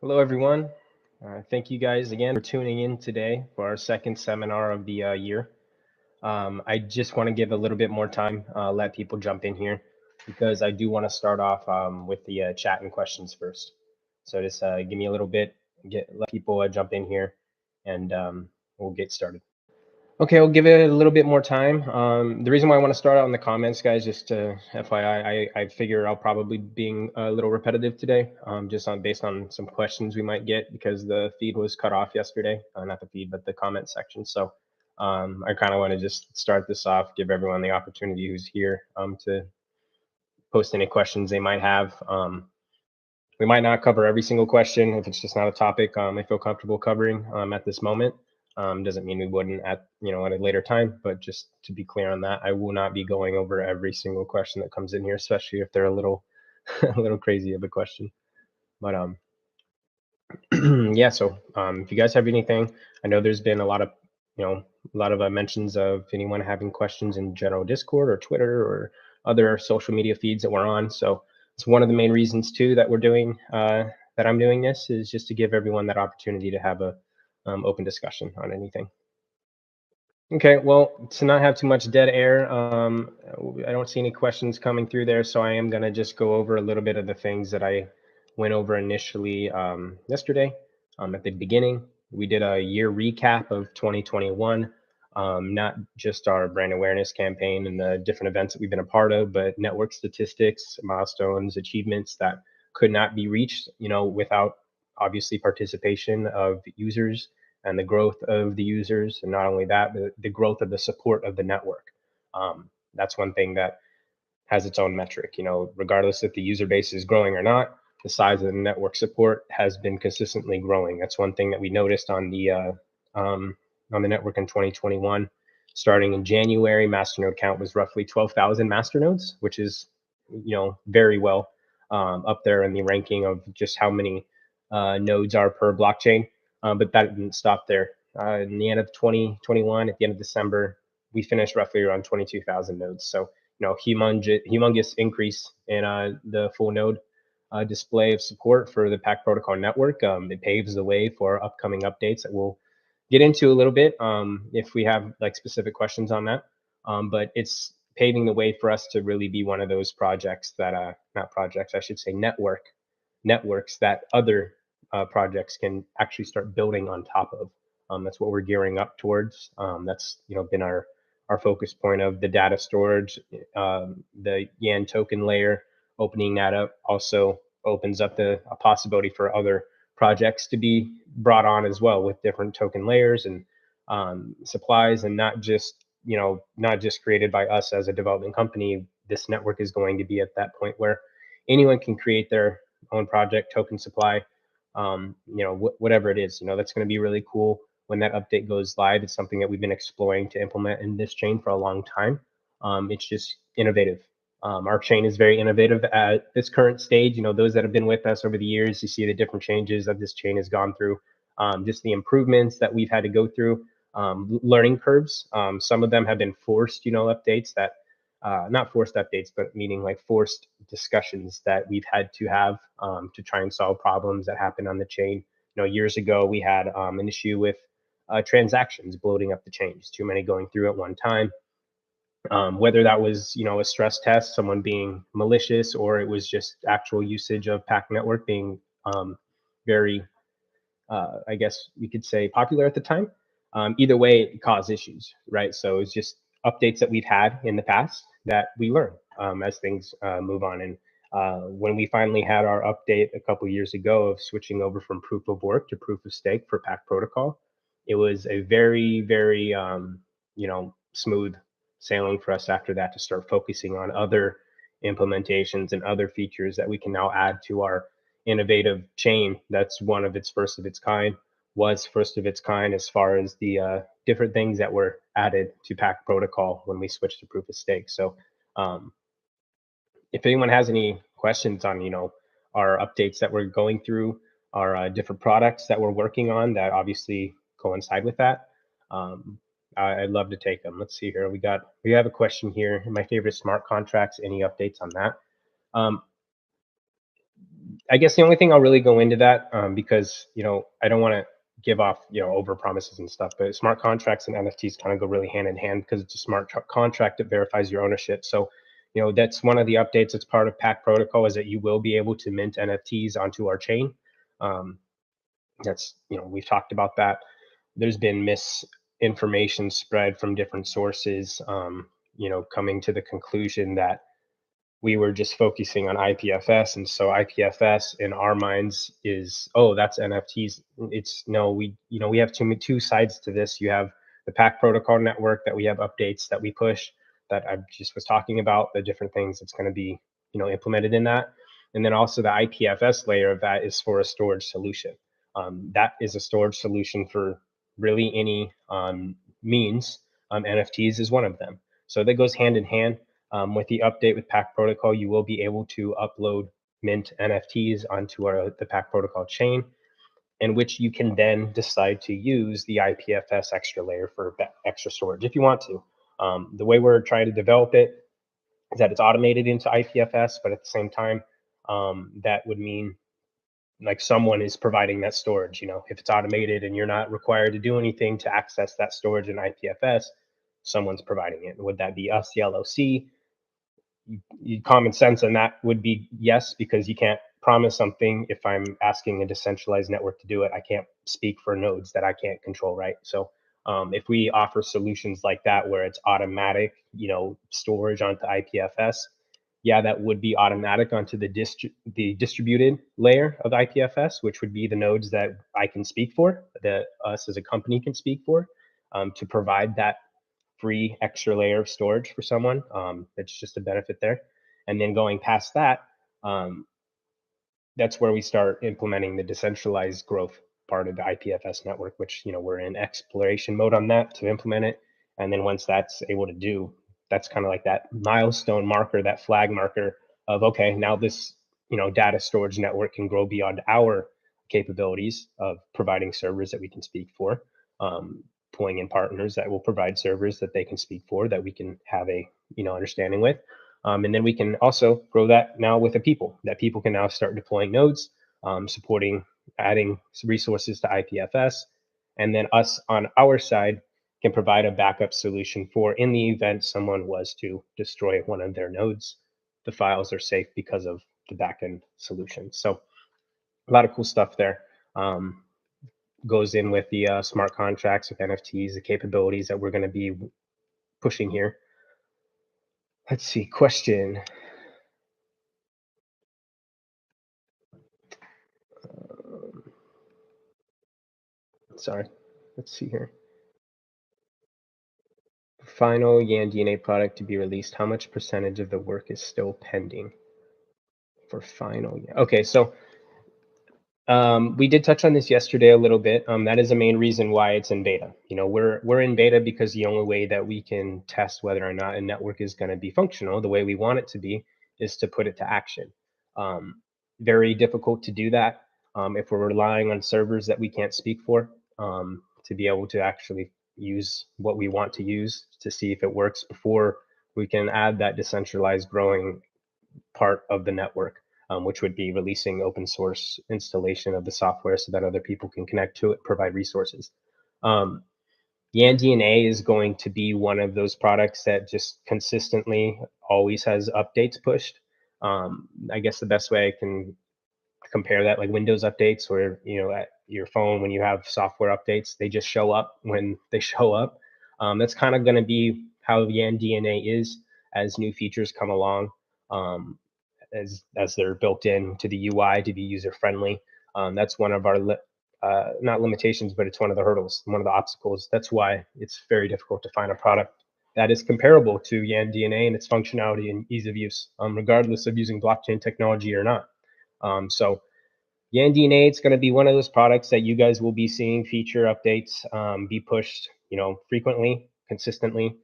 Hello, everyone. Thank you guys again for tuning in today for our second seminar of the year. I just want to give a little bit more time, let people jump in here, because I do want to start off with the chat and questions first. So just give me a little bit, let people jump in here, and we'll get started. Okay, I'll give it a little bit more time. The reason why I want to start out in the comments, guys, just to FYI, I figure I'll probably being a little repetitive today, just based on some questions we might get because the feed was cut off yesterday. Not the feed, but the comment section. So I kind of want to just start this off, give everyone the opportunity who's here to post any questions they might have. We might not cover every single question if it's just not a topic I feel comfortable covering at this moment. Doesn't mean we wouldn't at a later time, but just to be clear on that, I will not be going over every single question that comes in here, especially if they're a little a little crazy of a question. But yeah, so if you guys have anything, I know there's been a lot of mentions of anyone having questions in general Discord or Twitter or other social media feeds that we're on. So it's one of the main reasons too that we're doing that I'm doing this, is just to give everyone that opportunity to have a open discussion on anything. Okay, well, to not have too much dead air, I don't see any questions coming through there, so I am going to just go over a little bit of the things that I went over initially yesterday at the beginning. We did a year recap of 2021, not just our brand awareness campaign and the different events that we've been a part of, but network statistics, milestones, achievements that could not be reached, without obviously participation of users and the growth of the users. And not only that, but the growth of the support of the network. That's one thing that has its own metric. Regardless if the user base is growing or not, the size of the network support has been consistently growing. That's one thing that we noticed on the network in 2021. Starting in January, Masternode count was roughly 12,000 Masternodes, which is very well up there in the ranking of just how many nodes are per blockchain. But that didn't stop there. In the end of 2021, at the end of December, we finished roughly around 22,000 nodes. So, humongous increase in the full node display of support for the PAC Protocol network. It paves the way for upcoming updates that we'll get into a little bit if we have like specific questions on that. But it's paving the way for us to really be one of those projects that, not projects, I should say networks that other projects can actually start building on top of. That's what we're gearing up towards. That's been our focus point of the data storage, the Yan token layer. Opening that up also opens up a possibility for other projects to be brought on as well, with different token layers and supplies, and not just created by us as a development company. This network is going to be at that point where anyone can create their own project token supply. Whatever it is, that's going to be really cool when that update goes live. It's something that we've been exploring to implement in this chain for a long time. It's just innovative. Our chain is very innovative at this current stage. Those that have been with us over the years, you see the different changes that this chain has gone through, just the improvements that we've had to go through, learning curves. Some of them have been forced, updates that, not forced updates, but meaning like forced discussions that we've had to have to try and solve problems that happen on the chain. Years ago, we had an issue with transactions bloating up the chain, just too many going through at one time. Whether that was, a stress test, someone being malicious, or it was just actual usage of PAC network being very, I guess we could say, popular at the time. Either way, it caused issues, right? So it's just updates that we've had in the past that we learn as things move on. And when we finally had our update a couple years ago of switching over from proof of work to proof of stake for PAC protocol, it was a very, very, smooth sailing for us after that to start focusing on other implementations and other features that we can now add to our innovative chain. That's one of its first of its kind, was first of its kind as far as the different things that were added to PAC protocol when we switched to proof of stake. So if anyone has any questions on, our updates that we're going through, our different products that we're working on that obviously coincide with that, I'd love to take them. Let's see here. We have a question here. My favorite smart contracts, any updates on that? I guess the only thing I'll really go into that, because I don't want to give off over promises and stuff, but smart contracts and NFTs kind of go really hand in hand because it's a smart contract that verifies your ownership. So that's one of the updates. It's part of PAC protocol is that you will be able to mint NFTs onto our chain. That's we've talked about that. There's been misinformation spread from different sources, coming to the conclusion that we were just focusing on IPFS, and so IPFS in our minds is, oh, that's NFTs. It's no, we have two sides to this. You have the PAC protocol network that we have updates that we push, that I just was talking about, the different things that's going to be implemented in that, and then also the IPFS layer of that is for a storage solution. That is a storage solution for really any means. NFTs is one of them, so that goes hand in hand. With the update with PAC protocol, you will be able to upload mint NFTs onto the PAC protocol chain, in which you can then decide to use the IPFS extra layer for extra storage if you want to. The way we're trying to develop it is that it's automated into IPFS, but at the same time, that would mean like someone is providing that storage. If it's automated and you're not required to do anything to access that storage in IPFS, someone's providing it. Would that be us, the LLC? Common sense, and that would be yes, because you can't promise something. If I'm asking a decentralized network to do it, I can't speak for nodes that I can't control, right? So if we offer solutions like that where it's automatic, storage onto IPFS, yeah, that would be automatic onto the distributed layer of IPFS, which would be the nodes that I can speak for, that us as a company can speak for, to provide that free extra layer of storage for someone. It's just a benefit there. And then going past that, that's where we start implementing the decentralized growth part of the IPFS network, which we're in exploration mode on that to implement it. And then once that's able to do, that's kind of like that milestone marker, that flag marker of, okay, now this data storage network can grow beyond our capabilities of providing servers that we can speak for, pulling in partners that will provide servers that they can speak for, that we can have a understanding with, and then we can also grow that now with that people can now start deploying nodes, supporting adding resources to IPFS, and then us on our side can provide a backup solution for in the event someone was to destroy one of their nodes, the files are safe because of the backend solution. So a lot of cool stuff there. Goes in with the smart contracts, with NFTs, the capabilities that we're going to be pushing here. Let's see, question. Sorry, let's see here. Final yanDNA product to be released. How much percentage of the work is still pending for final? Okay, so we did touch on this yesterday a little bit. That is the main reason why it's in beta. We're in beta because the only way that we can test whether or not a network is going to be functional the way we want it to be is to put it to action. Very difficult to do that if we're relying on servers that we can't speak for, to be able to actually use what we want to use to see if it works before we can add that decentralized growing part of the network, which would be releasing open source installation of the software so that other people can connect to it, provide resources. yanDNA is going to be one of those products that just consistently always has updates pushed. I guess the best way I can compare that, like Windows updates, or at your phone when you have software updates, they just show up when they show up. That's kind of going to be how yanDNA is as new features come along, as they're built into the UI to be user friendly. That's one of our not limitations, but it's one of the hurdles, one of the obstacles. That's why it's very difficult to find a product that is comparable to yanDNA in its functionality and ease of use, regardless of using blockchain technology or not. So yanDNA, it's going to be one of those products that you guys will be seeing feature updates be pushed, frequently, consistently.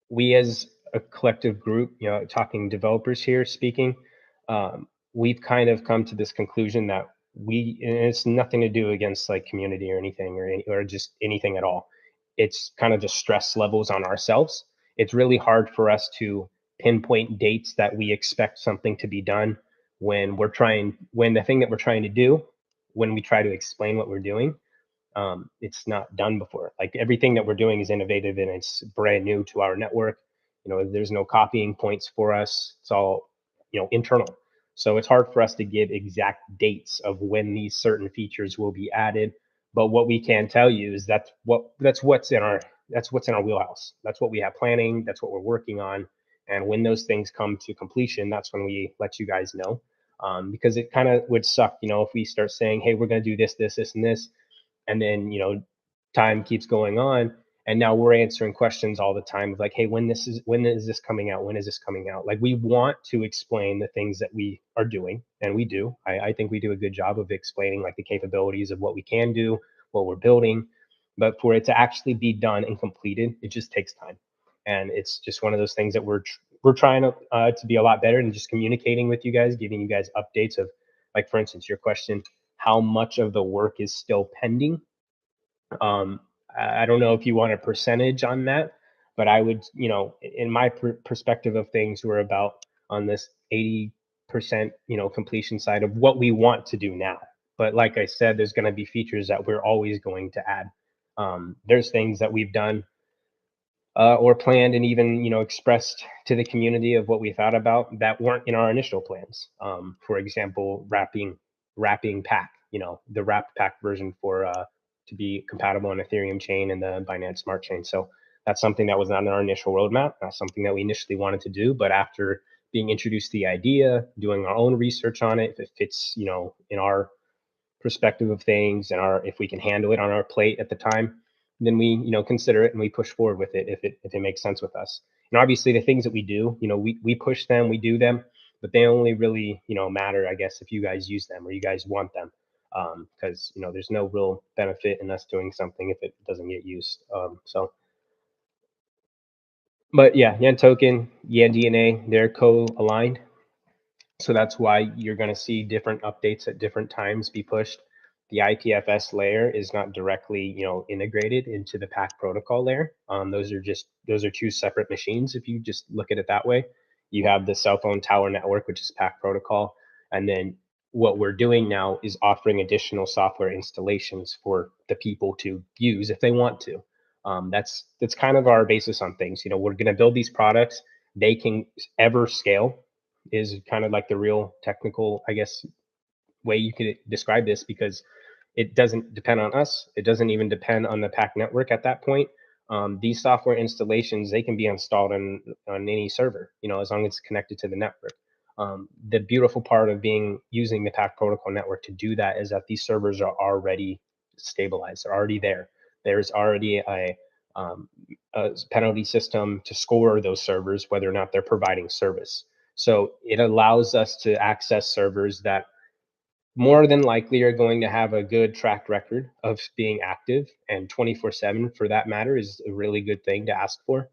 We as a collective group, talking developers here speaking, we've kind of come to this conclusion that and it's nothing to do against like community or anything, or just anything at all. It's kind of just stress levels on ourselves. It's really hard for us to pinpoint dates that we expect something to be done when the thing that we're trying to do, when we try to explain what we're doing, it's not done before. Like everything that we're doing is innovative and it's brand new to our network. There's no copying points for us. It's all, internal. So it's hard for us to give exact dates of when these certain features will be added. But what we can tell you is that's what's in our wheelhouse. That's what we have planning. That's what we're working on. And when those things come to completion, that's when we let you guys know. Because it kind of would suck, if we start saying, hey, we're going to do this, this, this, and this, and then time keeps going on, and now we're answering questions all the time of like, hey, when is this coming out, when is this coming out? Like, we want to explain the things that we are doing, and we do. I think we do a good job of explaining like the capabilities of what we can do, what we're building, but for it to actually be done and completed, it just takes time. And it's just one of those things that we're trying to be a lot better, and just communicating with you guys, giving you guys updates of, like, for instance, your question, how much of the work is still pending. I don't know if you want a percentage on that, but I would, in my perspective of things, we're about on this 80%, completion side of what we want to do now. But like I said, there's going to be features that we're always going to add. There's things that we've done or planned and even, expressed to the community of what we thought about that weren't in our initial plans. For example, wrapping PAC, the wrapped PAC version for to be compatible on Ethereum chain and the Binance Smart Chain. So that's something that was not in our initial roadmap. That's something that we initially wanted to do, but after being introduced to the idea, doing our own research on it, if it fits, in our perspective of things and if we can handle it on our plate at the time, then we, consider it and we push forward with it if it makes sense with us. And obviously the things that we do, we push them, we do them, but they only really, matter, I guess, if you guys use them or you guys want them. Because there's no real benefit in us doing something if it doesn't get used. But yeah, Yan token, yanDNA, they're co-aligned. So that's why you're going to see different updates at different times be pushed. The IPFS layer is not directly, integrated into the PAC protocol layer. Those are two separate machines. If you just look at it that way, you have the cell phone tower network, which is PAC protocol, and then what we're doing now is offering additional software installations for the people to use if they want to. That's kind of our basis on things. We're going to build these products. They can ever scale is kind of like the real technical, I guess, way you could describe this, because it doesn't depend on us. It doesn't even depend on the PAC network at that point. These software installations, they can be installed on any server, as long as it's connected to the network. The beautiful part of using the PAC protocol network to do that is that these servers are already stabilized. They're already there. There's already a penalty system to score those servers, whether or not they're providing service. So it allows us to access servers that more than likely are going to have a good track record of being active, and 24/7 for that matter is a really good thing to ask for.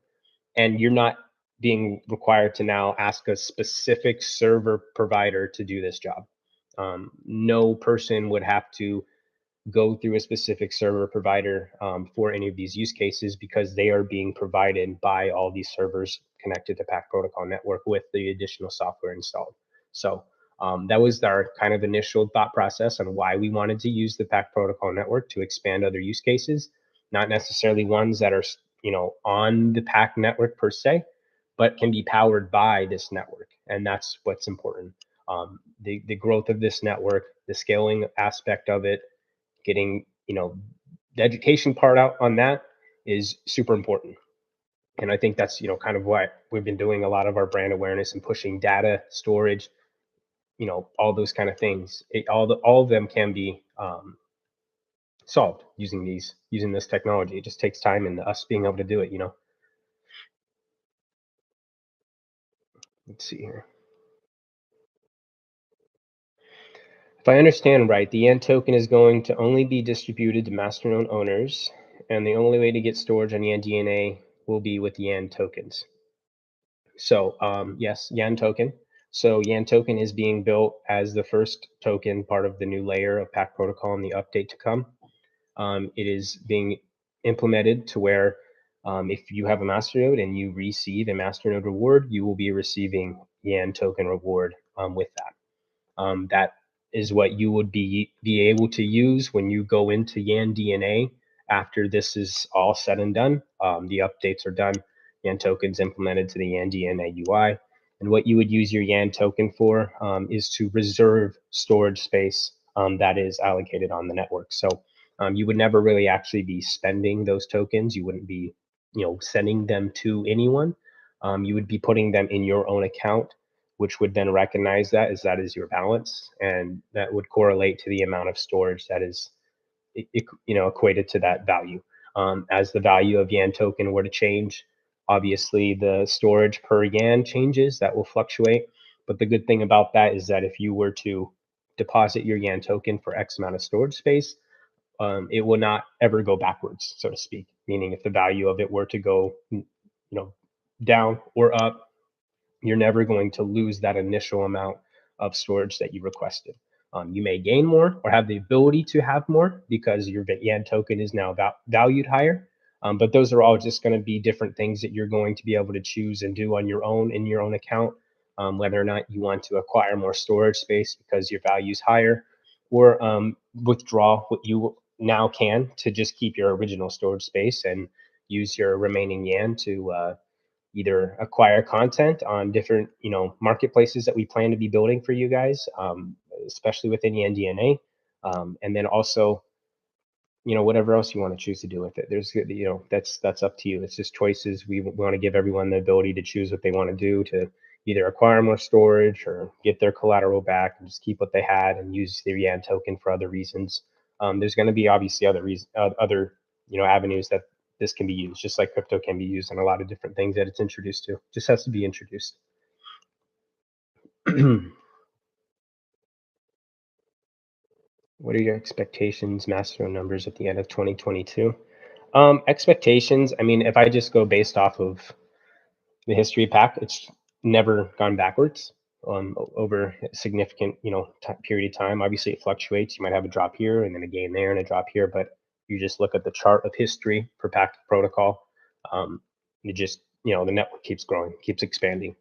And you're not being required to now ask a specific server provider to do this job. No person would have to go through a specific server provider for any of these use cases, because they are being provided by all these servers connected to PAC protocol network with the additional software installed. So that was our kind of initial thought process on why we wanted to use the PAC protocol network to expand other use cases, not necessarily ones that are, on the PAC network per se, but can be powered by this network. And that's what's important. The growth of this network, the scaling aspect of it, getting, the education part out on that is super important. And I think that's, kind of why we've been doing a lot of our brand awareness and pushing data storage, all those kind of things. All of them can be solved using this technology. It just takes time and us being able to do it, Let's see here. If I understand right, the Yan token is going to only be distributed to Masternode owners, and the only way to get storage on yanDNA will be with Yan tokens. So yes, Yan token. So Yan token is being built as the first token, part of the new layer of PAC protocol and the update to come. It is being implemented to where if you have a Masternode and you receive a Masternode reward, you will be receiving Yan token reward with that. That is what you would be able to use when you go into yanDNA after this is all said and done. The updates are done, Yan tokens implemented to the yanDNA UI. And what you would use your Yan token for is to reserve storage space that is allocated on the network. So you would never really actually be spending those tokens. You wouldn't be, sending them to anyone. You would be putting them in your own account, which would then recognize that is your balance, and that would correlate to the amount of storage that is, equated to that value. As the value of Yan token were to change, obviously the storage per Yan changes. That will fluctuate. But the good thing about that is that if you were to deposit your Yan token for X amount of storage space, it will not ever go backwards, so to speak. Meaning, if the value of it were to go, down or up, you're never going to lose that initial amount of storage that you requested. You may gain more or have the ability to have more because your Yan token is now valued higher. But those are all just going to be different things that you're going to be able to choose and do on your own in your own account, whether or not you want to acquire more storage space because your value is higher, or withdraw what you now can to just keep your original storage space and use your remaining Yan to either acquire content on different, marketplaces that we plan to be building for you guys, especially within yanDNA, and then also, whatever else you want to choose to do with it. There's, that's up to you. It's just choices. We want to give everyone the ability to choose what they want to do to either acquire more storage or get their collateral back and just keep what they had and use their Yan token for other reasons. There's going to be obviously other avenues that this can be used, just like crypto can be used in a lot of different things that it's introduced to. Just has to be introduced. What are your expectations, Masternode numbers at the end of 2022? Expectations, I mean, if I just go based off of the history of PAC, it's never gone backwards over a significant, period of time. Obviously, it fluctuates. You might have a drop here and then a gain there and a drop here, but you just look at the chart of history for PAC protocol. It just, the network keeps growing, keeps expanding.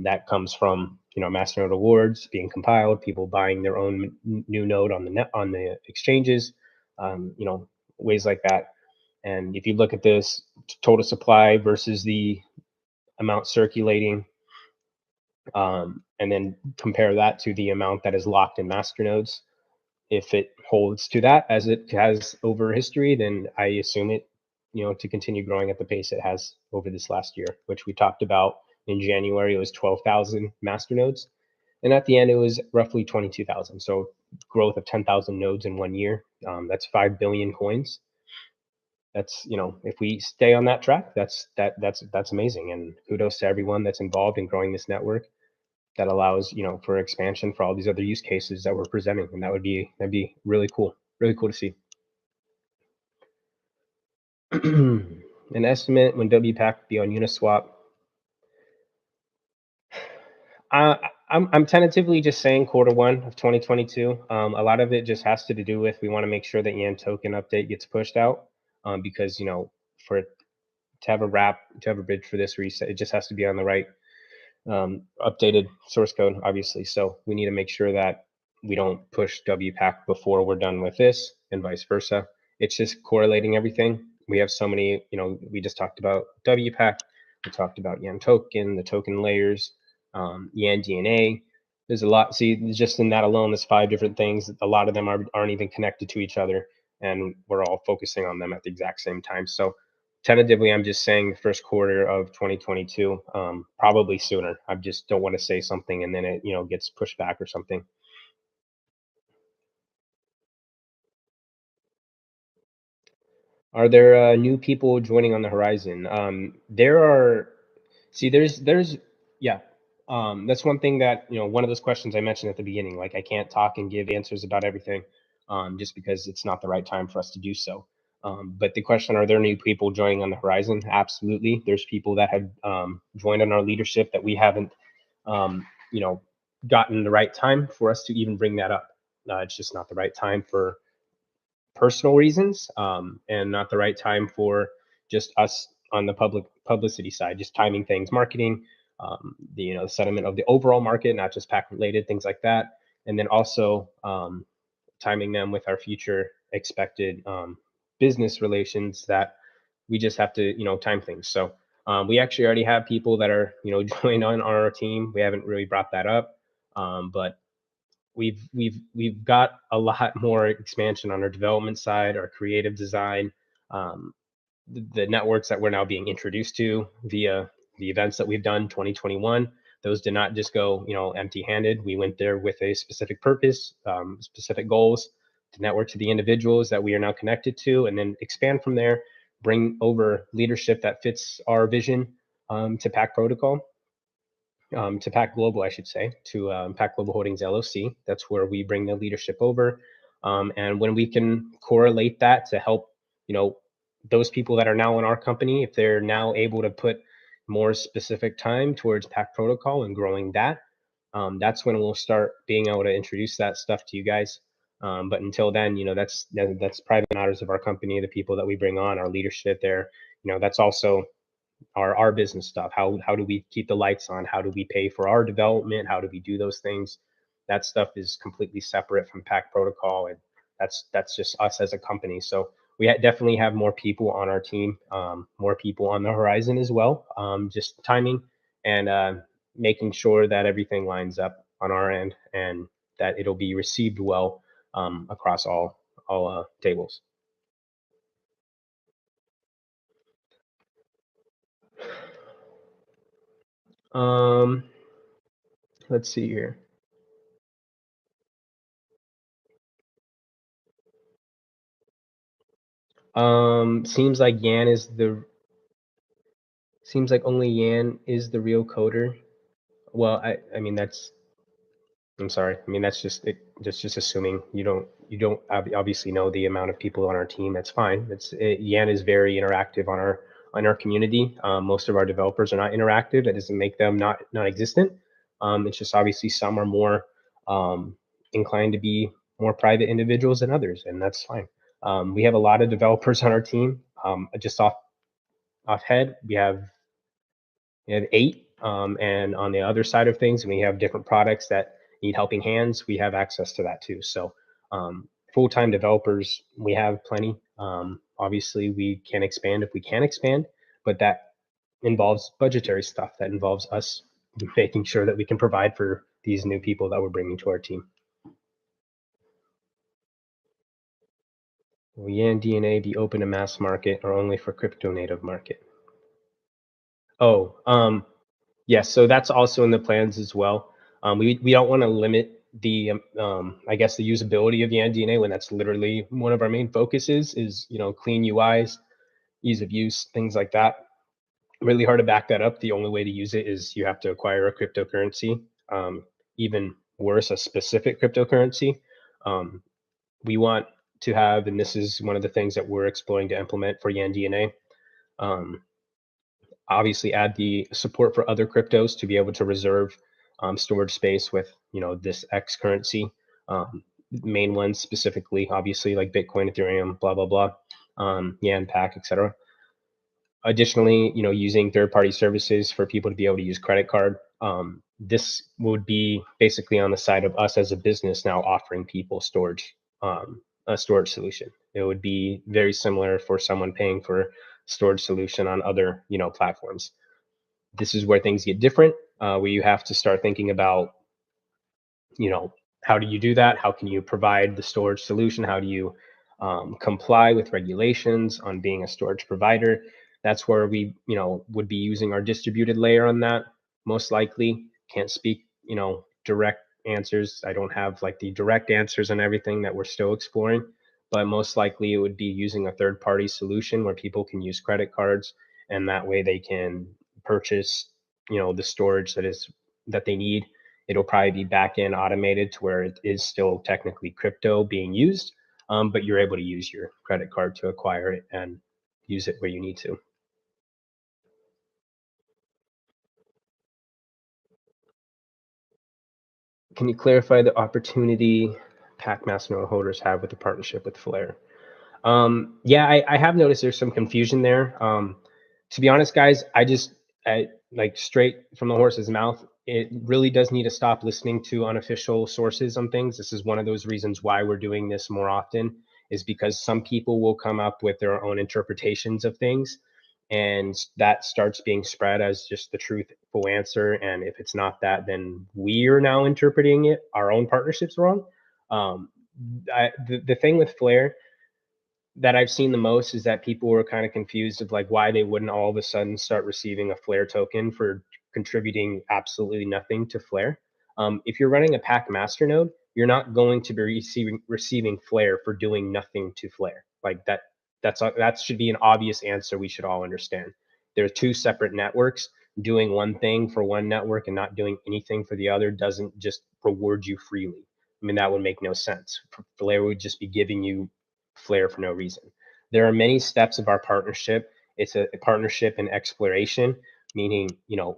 That comes from, Masternode awards being compiled, people buying their own new node on the exchanges, ways like that. And if you look at this total supply versus the amount circulating, and then compare that to the amount that is locked in masternodes, if it holds to that as it has over history, then I assume it, to continue growing at the pace it has over this last year, which we talked about in January. It was 12,000 masternodes, and at the end it was roughly 22,000. So growth of 10,000 nodes in 1 year. That's 5 billion coins. That's, if we stay on that track, that's amazing. And kudos to everyone that's involved in growing this network that allows, for expansion for all these other use cases that we're presenting. And that'd be really cool to see. An estimate when WPAC be on Uniswap. I'm tentatively just saying Q1 of 2022. A lot of it just has to do with, we want to make sure that Yan token update gets pushed out, because, for to have a bridge for this reset, it just has to be on the right updated source code, obviously. So we need to make sure that we don't push WPAC before we're done with this, and vice versa. It's just correlating everything. We have so many, we just talked about WPAC, we talked about Yan token, the token layers, yanDNA. There's a lot. See, just in that alone, there's 5 different things. A lot of them aren't even connected to each other, and we're all focusing on them at the exact same time. So tentatively, I'm just saying the first quarter of 2022, probably sooner. I just don't want to say something and then it, gets pushed back or something. Are there new people joining on the horizon? There are. See, yeah. That's one thing that, one of those questions I mentioned at the beginning. Like, I can't talk and give answers about everything, just because it's not the right time for us to do so. But the question, are there new people joining on the horizon? Absolutely. There's people that have joined on our leadership that we haven't, gotten the right time for us to even bring that up. It's just not the right time for personal reasons, and not the right time for just us on the publicity side, just timing things, marketing, the sentiment of the overall market, not just PAC related, things like that. and then also timing them with our future expected business relations that we just have to, time things. So we actually already have people that are, joined on our team. We haven't really brought that up, but we've got a lot more expansion on our development side, our creative design, um, the networks that we're now being introduced to via the events that we've done 2021. Those did not just go, empty-handed. We went there with a specific purpose, specific goals to network to the individuals that we are now connected to, and then expand from there, bring over leadership that fits our vision to PAC Protocol, to PAC Global, I should say, to PAC Global Holdings LLC. That's where we bring the leadership over. And when we can correlate that to help, those people that are now in our company, if they're now able to put more specific time towards PAC Protocol and growing that, that's when we'll start being able to introduce that stuff to you guys. But until then, that's private matters of our company, the people that we bring on, our leadership there. That's also our business stuff. How do we keep the lights on? How do we pay for our development? How do we do those things? That stuff is completely separate from PAC Protocol, and that's just us as a company. So we definitely have more people on our team, more people on the horizon as well. Just timing and making sure that everything lines up on our end and that it'll be received well across all tables. Let's see here. Seems like only Yan is the real coder. Well, I mean I'm sorry. I mean that's just it. Just assuming you don't obviously know the amount of people on our team. That's fine. Yan is very interactive on our community. Most of our developers are not interactive. That doesn't make them not non-existent. It's just obviously some are more inclined to be more private individuals than others, and that's fine. We have a lot of developers on our team. Just off head, we have 8. And on the other side of things, we have different products that need helping hands. We have access to that too. So full-time developers, we have plenty. Obviously, we can expand if we can expand, but that involves budgetary stuff. That involves us making sure that we can provide for these new people that we're bringing to our team. Will yanDNA be open to mass market or only for crypto native market? Oh, yes, so that's also in the plans as well. We don't want to limit the I guess the usability of yanDNA when that's literally one of our main focuses is clean UIs, ease of use, things like that. Really hard to back that up. The only way to use it is you have to acquire a cryptocurrency. Even worse, a specific cryptocurrency. We want to have, and this is one of the things that we're exploring to implement for yanDNA. Obviously add the support for other cryptos to be able to reserve storage space with this X currency. Main ones specifically, obviously like Bitcoin, Ethereum, blah blah blah, Yan, PAC, etc. Additionally, using third-party services for people to be able to use credit card. This would be basically on the side of us as a business now offering people storage, a storage solution. It would be very similar for someone paying for storage solution on other platforms. This is where things get different, where you have to start thinking about how do you do that? How can you provide the storage solution? How do you comply with regulations on being a storage provider? That's where we would be using our distributed layer on that. Most likely, can't speak direct answers. I don't have like the direct answers on everything that we're still exploring, but most likely it would be using a third-party solution where people can use credit cards, and that way they can purchase the storage that they need. It'll probably be back end automated to where it is still technically crypto being used, but you're able to use your credit card to acquire it and use it where you need to. Can you clarify the opportunity PAC Masternode holders have with the partnership with Flare? Yeah, I have noticed there's some confusion there. To be honest, guys, I like straight from the horse's mouth. it really does need to stop listening to unofficial sources on things. This is one of those reasons why we're doing this more often, is because some people will come up with their own interpretations of things, and that starts being spread as just the truthful answer. And if it's not that, then we are now interpreting it, our own partnerships, wrong. Um, the thing with Flare that I've seen the most is that people were kind of confused of like why they wouldn't all of a sudden start receiving a Flare token for contributing absolutely nothing to Flare. If you're running a PAC Masternode, you're not going to be receiving Flare for doing nothing to Flare. Like that should be an obvious answer we should all understand. There are two separate networks. Doing one thing for one network and not doing anything for the other doesn't just reward you freely. I mean, that would make no sense. Flare would just be giving you Flare for no reason. There are many steps of our partnership. It's a partnership in exploration, meaning,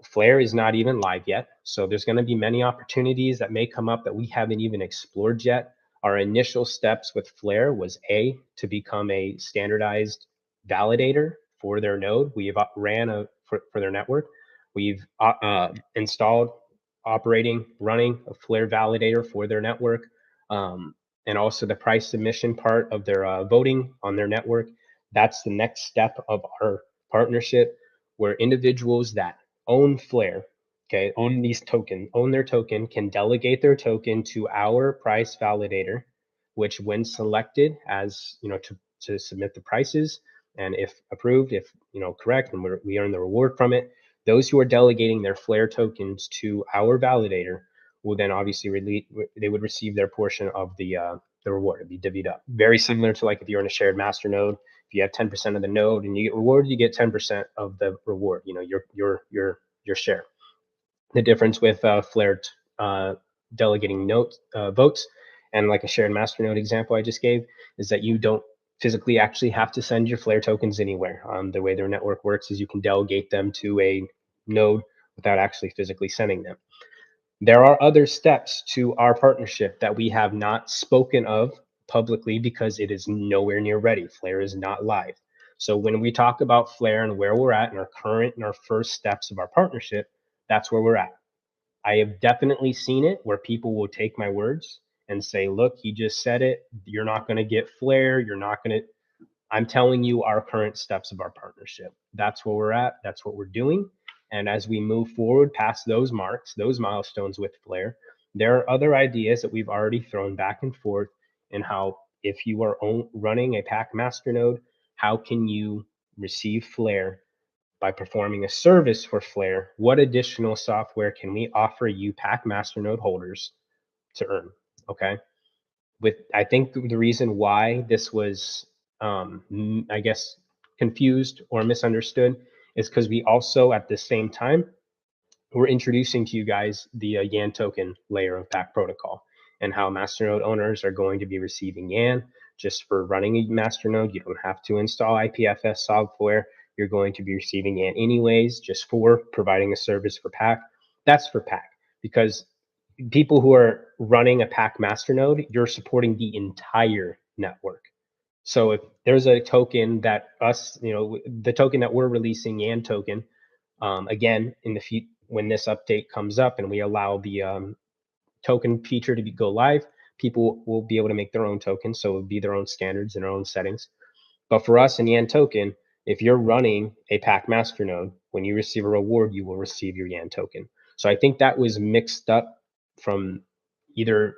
Flare is not even live yet. So there's going to be many opportunities that may come up that we haven't even explored yet. Our initial steps with Flare was to become a standardized validator for their node. We've ran for their network. We've installed, running a Flare validator for their network. And also the price submission part of their voting on their network. That's the next step of our partnership, where individuals that own Flare, own their token, can delegate their token to our price validator, which when selected as, to submit the prices, and if approved, if, correct, and we earn the reward from it, those who are delegating their Flare tokens to our validator will then obviously they would receive their portion of the reward. It'd be divvied up. Very similar to like if you're in a shared master node. If you have 10% of the node and you get rewarded, you get 10% of the reward. Your share. The difference with Flare delegating votes and like a shared master node example I just gave is that you don't physically actually have to send your Flare tokens anywhere. The way their network works is you can delegate them to a node without actually physically sending them. There are other steps to our partnership that we have not spoken of publicly because it is nowhere near ready. Flare is not live. So when we talk about Flare and where we're at in our first steps of our partnership, that's where we're at. I have definitely seen it where people will take my words and say, look, he just said it. You're not going to get Flare. You're not going to. I'm telling you our current steps of our partnership. That's where we're at. That's what we're doing. And as we move forward past those marks, those milestones with Flare, there are other ideas that we've already thrown back and forth in how, if you are running a PAC Masternode, how can you receive Flare by performing a service for Flare? What additional software can we offer you PAC Masternode holders to earn? Okay. I think the reason why this was, I guess, confused or misunderstood is because we also, at the same time, we're introducing to you guys the Yan token layer of PAC protocol and how Masternode owners are going to be receiving Yan just for running a Masternode. You don't have to install IPFS software. You're going to be receiving Yan anyways, just for providing a service for PAC. That's for PAC, because people who are running a PAC Masternode, you're supporting the entire network. So if there's a token that the token that we're releasing, Yan token, again, in the future, when this update comes up and we allow the token feature to go live, people will be able to make their own tokens. So it would be their own standards and their own settings. But for us in Yan token, if you're running a PAC Masternode, when you receive a reward, you will receive your Yan token. So I think that was mixed up from either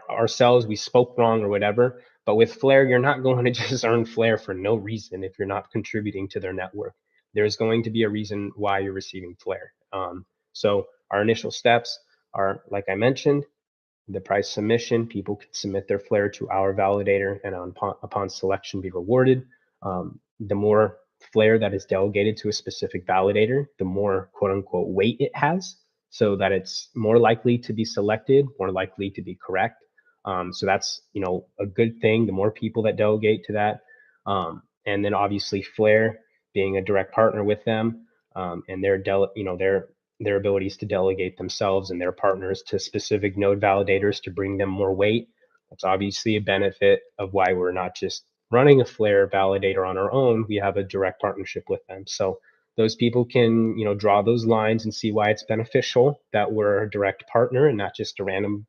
ourselves, we spoke wrong or whatever. But with Flare, you're not going to just earn Flare for no reason if you're not contributing to their network. There's going to be a reason why you're receiving Flare. So our initial steps are, like I mentioned, the price submission. People can submit their Flare to our validator and upon selection be rewarded. The more Flare that is delegated to a specific validator, the more quote unquote weight it has, so that it's more likely to be selected, more likely to be correct. So that's a good thing. The more people that delegate to that, and then obviously Flare being a direct partner with them, and their abilities to delegate themselves and their partners to specific node validators to bring them more weight. That's obviously a benefit of why we're not just running a Flare validator on our own. We have a direct partnership with them. So those people can, draw those lines and see why it's beneficial that we're a direct partner and not just a random,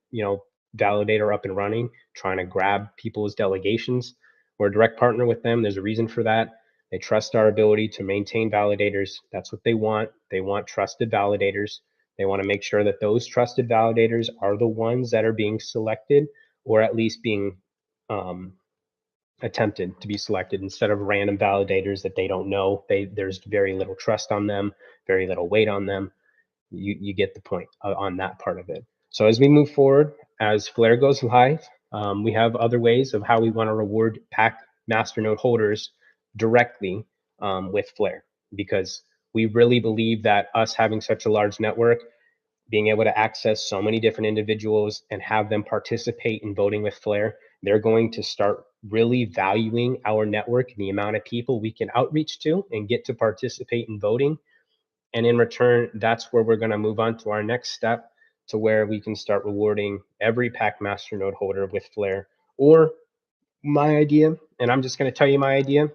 validator up and running, trying to grab people's delegations. We're a direct partner with them. There's a reason for that. They trust our ability to maintain validators. That's what they want. They want trusted validators. They want to make sure that those trusted validators are the ones that are being selected, or at least being attempted to be selected, instead of random validators that they don't know. There's very little trust on them, very little weight on them. You get the point on that part of it. So as we move forward, as Flare goes live, we have other ways of how we want to reward PAC Masternode holders directly with Flare, because we really believe that us having such a large network, being able to access so many different individuals and have them participate in voting with Flare, they're going to start really valuing our network and the amount of people we can outreach to and get to participate in voting. And in return, that's where we're going to move on to our next step, to where we can start rewarding every PAC Masternode holder with Flare. Or my idea, and I'm just going to tell you my idea,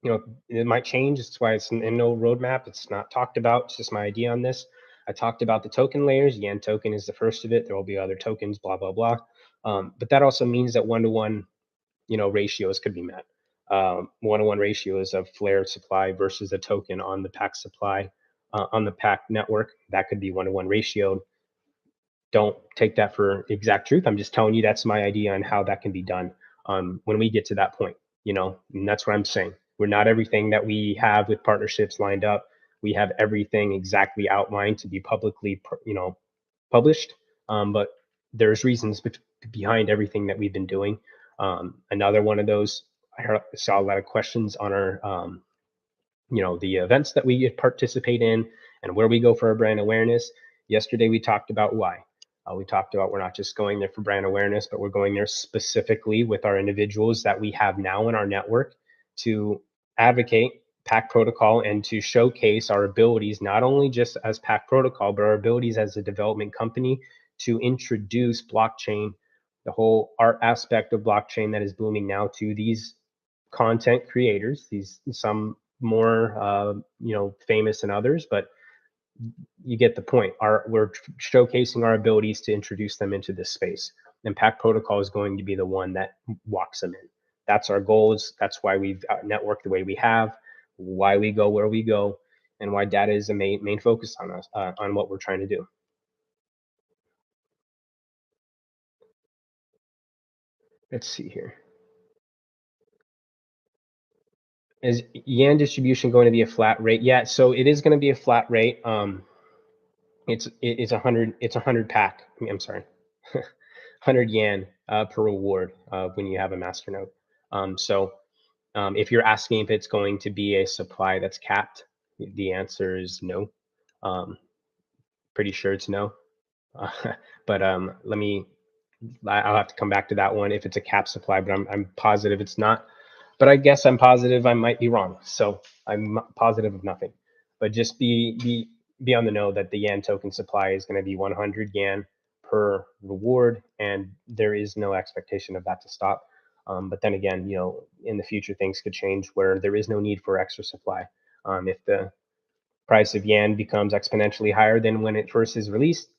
it might change. It's why it's in no roadmap. It's not talked about. It's just my idea on this. I talked about the token layers. Yan token is the first of it. There will be other tokens, blah, blah, blah. But that also means that one-to-one, ratios could be met. One-to-one ratios of Flare supply versus a token on the PAC supply, on the PAC network. That could be one-to-one ratio. Don't take that for exact truth. I'm just telling you that's my idea on how that can be done when we get to that point, and that's what I'm saying. We're not everything that we have with partnerships lined up. We have everything exactly outlined to be publicly, published. But there's reasons behind everything that we've been doing. Another one of those, I saw a lot of questions on our, the events that we participate in and where we go for our brand awareness. Yesterday, we talked about why. We talked about we're not just going there for brand awareness, but we're going there specifically with our individuals that we have now in our network to advocate PAC Protocol and to showcase our abilities, not only just as PAC Protocol, but our abilities as a development company to introduce blockchain, the whole art aspect of blockchain that is booming now, to these content creators, some more, famous than others, but you get the point. We're showcasing our abilities to introduce them into this space, and PAC Protocol is going to be the one that walks them in. That's our goals. That's why we've networked the way we have, why we go where we go, and why data is the main focus on us, on what we're trying to do. Let's see here. Is Yan distribution going to be a flat rate? Yeah, so it is going to be a flat rate. It's 100 PAC. I'm sorry, 100 Yan per reward when you have a Masternode. If you're asking if it's going to be a supply that's capped, the answer is no. Pretty sure it's no. But I'll have to come back to that one if it's a cap supply, but I'm positive it's not. But I guess I'm positive I might be wrong. So I'm positive of nothing. But just be on the know that the Yan token supply is going to be 100 Yan per reward, and there is no expectation of that to stop. But then again, in the future, things could change where there is no need for extra supply. If the price of Yan becomes exponentially higher than when it first is released,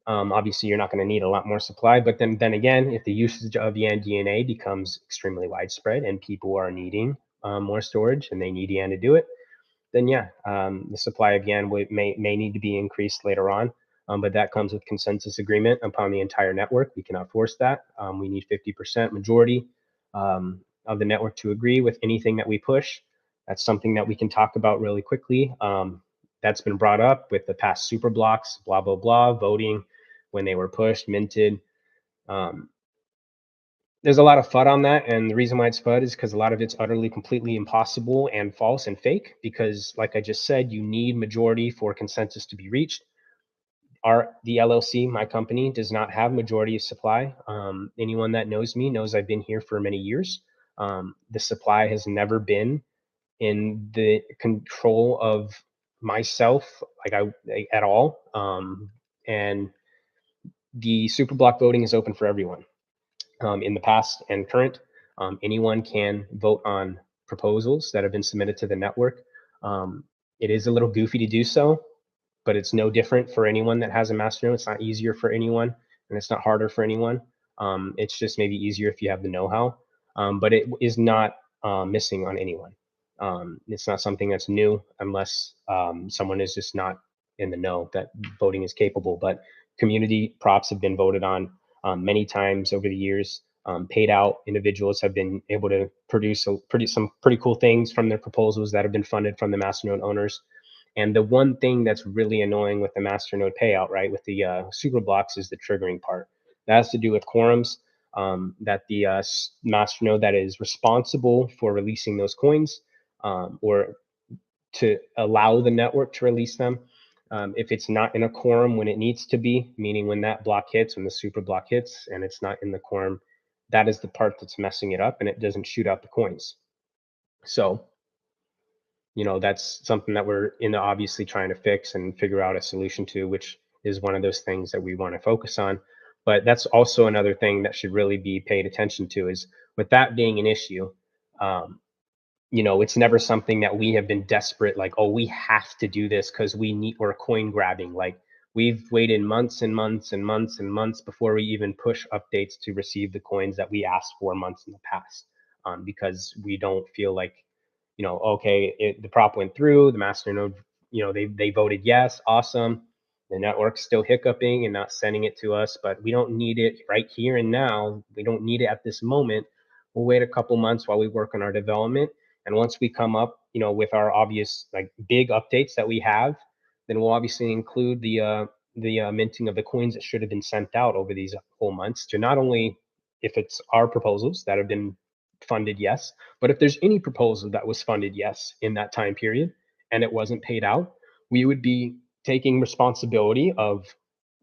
obviously you're not going to need a lot more supply. But then again, if the usage of yanDNA becomes extremely widespread and people are needing more storage and they need Yan to do it, then yeah, the supply of Yan may need to be increased later on. But that comes with consensus agreement upon the entire network. We cannot force that. We need 50% majority of the network to agree with anything that we push. That's something that we can talk about really quickly. That's been brought up with the past super blocks, blah, blah, blah, voting when they were pushed, minted. There's a lot of FUD on that, and the reason why it's FUD is because a lot of it's utterly, completely impossible and false and fake, because like I just said, you need majority for consensus to be reached. The LLC, my company, does not have majority of supply. Anyone that knows me knows I've been here for many years. The supply has never been in the control of myself, at all. And the super block voting is open for everyone. In the past and current, anyone can vote on proposals that have been submitted to the network. It is a little goofy to do so, but it's no different for anyone that has a Masternode. It's not easier for anyone, and it's not harder for anyone. It's just maybe easier if you have the know-how, but it is not missing on anyone. It's not something that's new unless someone is just not in the know that voting is capable. But community props have been voted on many times over the years. Paid out individuals have been able to produce some pretty cool things from their proposals that have been funded from the Masternode owners. And the one thing that's really annoying with the Masternode payout, right, with the super blocks is the triggering part. That has to do with quorums. That the Masternode that is responsible for releasing those coins or to allow the network to release them, if it's not in a quorum when it needs to be, meaning when that block hits, when the super block hits and it's not in the quorum, that is the part that's messing it up and it doesn't shoot out the coins. So, that's something that we're obviously trying to fix and figure out a solution to, which is one of those things that we want to focus on. But that's also another thing that should really be paid attention to, is with that being an issue, it's never something that we have been desperate, like, oh, we have to do this because we're coin grabbing. Like, we've waited months and months and months and months before we even push updates to receive the coins that we asked for months in the past, because we don't feel like, okay, the prop went through, the Masternode, they voted yes, awesome. The network's still hiccuping and not sending it to us, but we don't need it right here and now. We don't need it at this moment. We'll wait a couple months while we work on our development. And once we come up, with our obvious like big updates that we have, then we'll obviously include the minting of the coins that should have been sent out over these whole months, to not only, if it's our proposals that have been funded yes, but if there's any proposal that was funded yes in that time period and it wasn't paid out, we would be taking responsibility of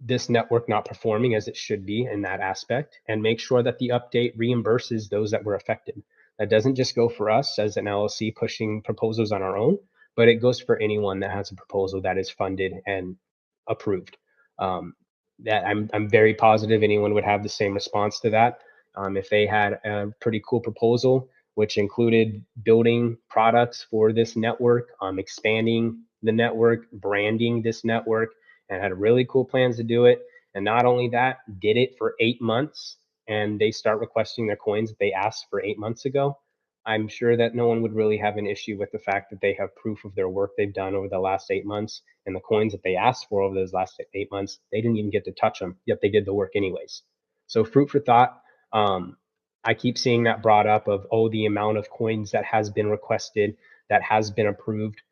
this network not performing as it should be in that aspect, and make sure that the update reimburses those that were affected. That doesn't just go for us as an LLC pushing proposals on our own, but it goes for anyone that has a proposal that is funded and approved. That I'm very positive anyone would have the same response to that. If they had a pretty cool proposal, which included building products for this network, expanding the network, branding this network, and had really cool plans to do it. And not only that, did it for 8 months, and they start requesting their coins that they asked for 8 months ago, I'm sure that no one would really have an issue with the fact that they have proof of their work they've done over the last 8 months, and the coins that they asked for over those last 8 months, they didn't even get to touch them, yet they did the work anyways. So fruit for thought. I keep seeing that brought up of, oh, the amount of coins that has been requested, that has been approved,